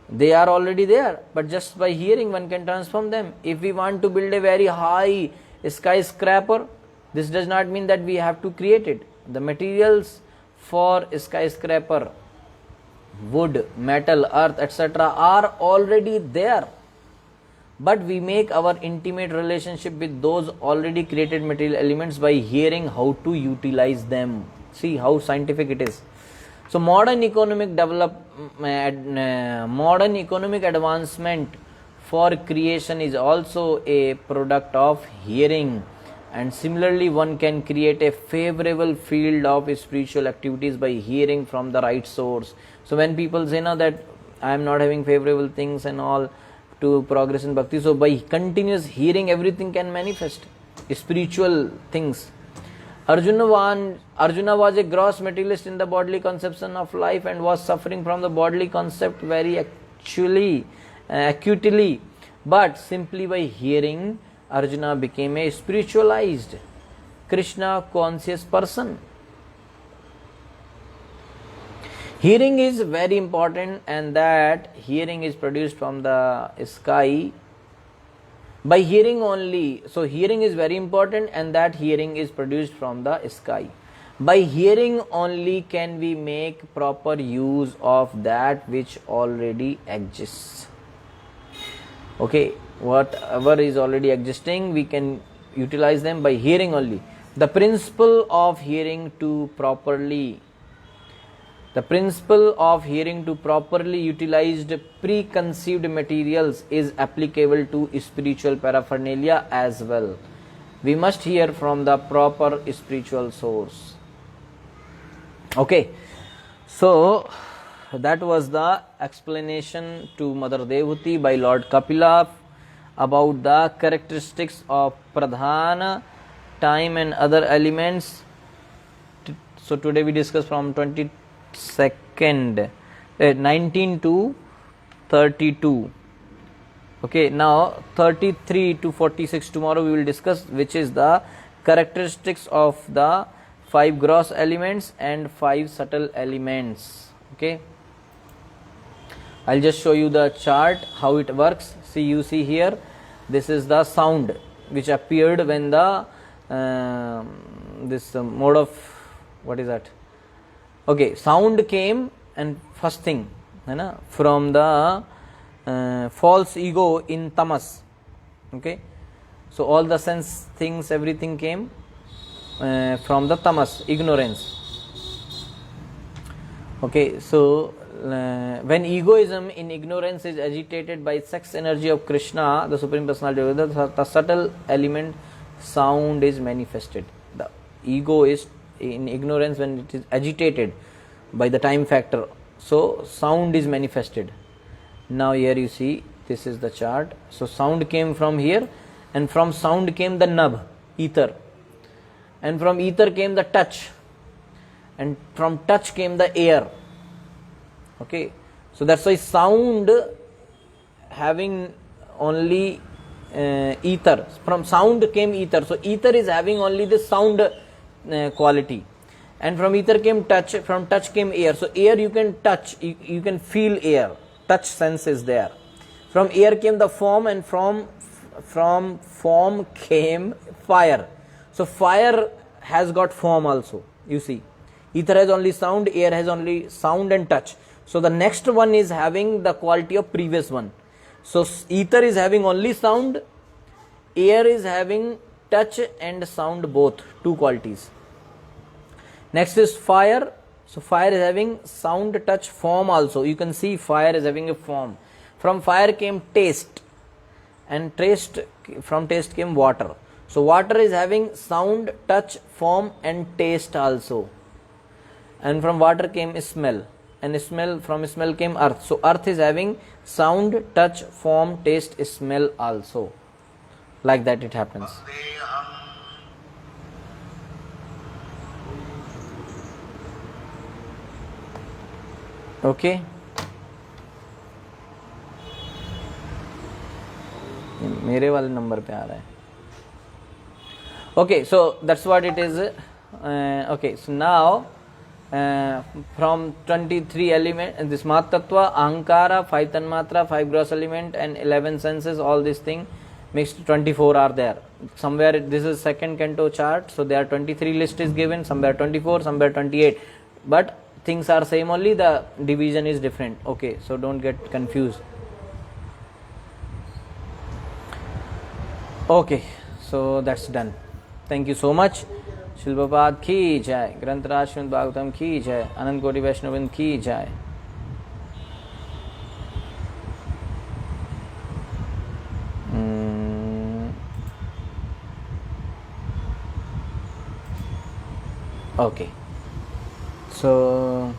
They are already there, but just by hearing one can transform them. If we want to build a very high skyscraper, this does not mean that we have to create it. The materials for skyscraper, wood, metal, earth, etc. are already there. But we make our intimate relationship with those already created material elements by hearing how to utilize them. See how scientific it is. So modern economic advancement for creation is also a product of hearing. And similarly, one can create a favorable field of spiritual activities by hearing from the right source. So when people say now that I am not having favorable things and all to progress in bhakti, so by continuous hearing everything can manifest spiritual things. Arjuna was a gross materialist in the bodily conception of life and was suffering from the bodily concept very acutely. But simply by hearing, Arjuna became a spiritualized, Krishna conscious person. Hearing is very important, and that hearing is produced from the sky. By hearing only, so hearing is very important, and that hearing is produced from the sky. By hearing only can we make proper use of that which already exists. Okay, whatever is already existing, we can utilize them by hearing only. The principle of hearing to properly utilized preconceived materials is applicable to spiritual paraphernalia as well. We must hear from the proper spiritual source. Okay, so that was the explanation to Mother Devahuti by Lord Kapila about the characteristics of pradhana, time and other elements. So today we discuss from 19 to 32. Okay, now 33 to 46 tomorrow we will discuss, which is the characteristics of the 5 gross elements and 5 subtle elements. Okay, I'll just show you the chart how it works. See, you see here, this is the sound which appeared when the this mode of, what is that? Okay, sound came, and first thing, from the false ego in tamas. Okay, so all the sense things, everything came from the tamas, ignorance. Okay, so when egoism in ignorance is agitated by sex energy of Krishna, the Supreme Personality of Godhead, the subtle element sound is manifested. The ego is in ignorance when it is agitated by the time factor, so sound is manifested. Now here you see, this is the chart. So sound came from here, and from sound came the nabh, ether, and from ether came the touch, and from touch came the air. Okay, so that's why sound having only ether. From sound came ether, so ether is having only the sound quality, and from ether came touch, from touch came air. So air you can touch, you can feel air, touch sense is there. From air came the form, and from form came fire. So fire has got form also. You see, ether has only sound, air has only sound and touch. So the next one is having the quality of previous one. So ether is having only sound, air is having touch and sound, both, 2 qualities. Next is fire. So fire is having sound, touch, form also. You can see fire is having a form. From fire came taste, and from taste came water. So water is having sound, touch, form and taste also. And from water came smell, and from smell came earth. So earth is having sound, touch, form, taste, smell also. Like that it happens. Okay, मेरे वाले number पे आ रहा है. Okay, so that's what it is. Okay, so now from 23 element, this Mat Tattva, Ahankara, 5 Tanmatra, 5 gross element and 11 senses, all these things mixed, 24 are there. Somewhere this is second canto chart, so there are 23 list is given, somewhere 24, somewhere 28. But things are same, only the division is different. Okay, so don't get confused. Okay, so that's done. Thank you so much. Shila Prabhupada की जय, ग्रंथराज श्रीमद् भागवतम की जय, अनंत कोटि वैष्णववृंद की जय. Okay, so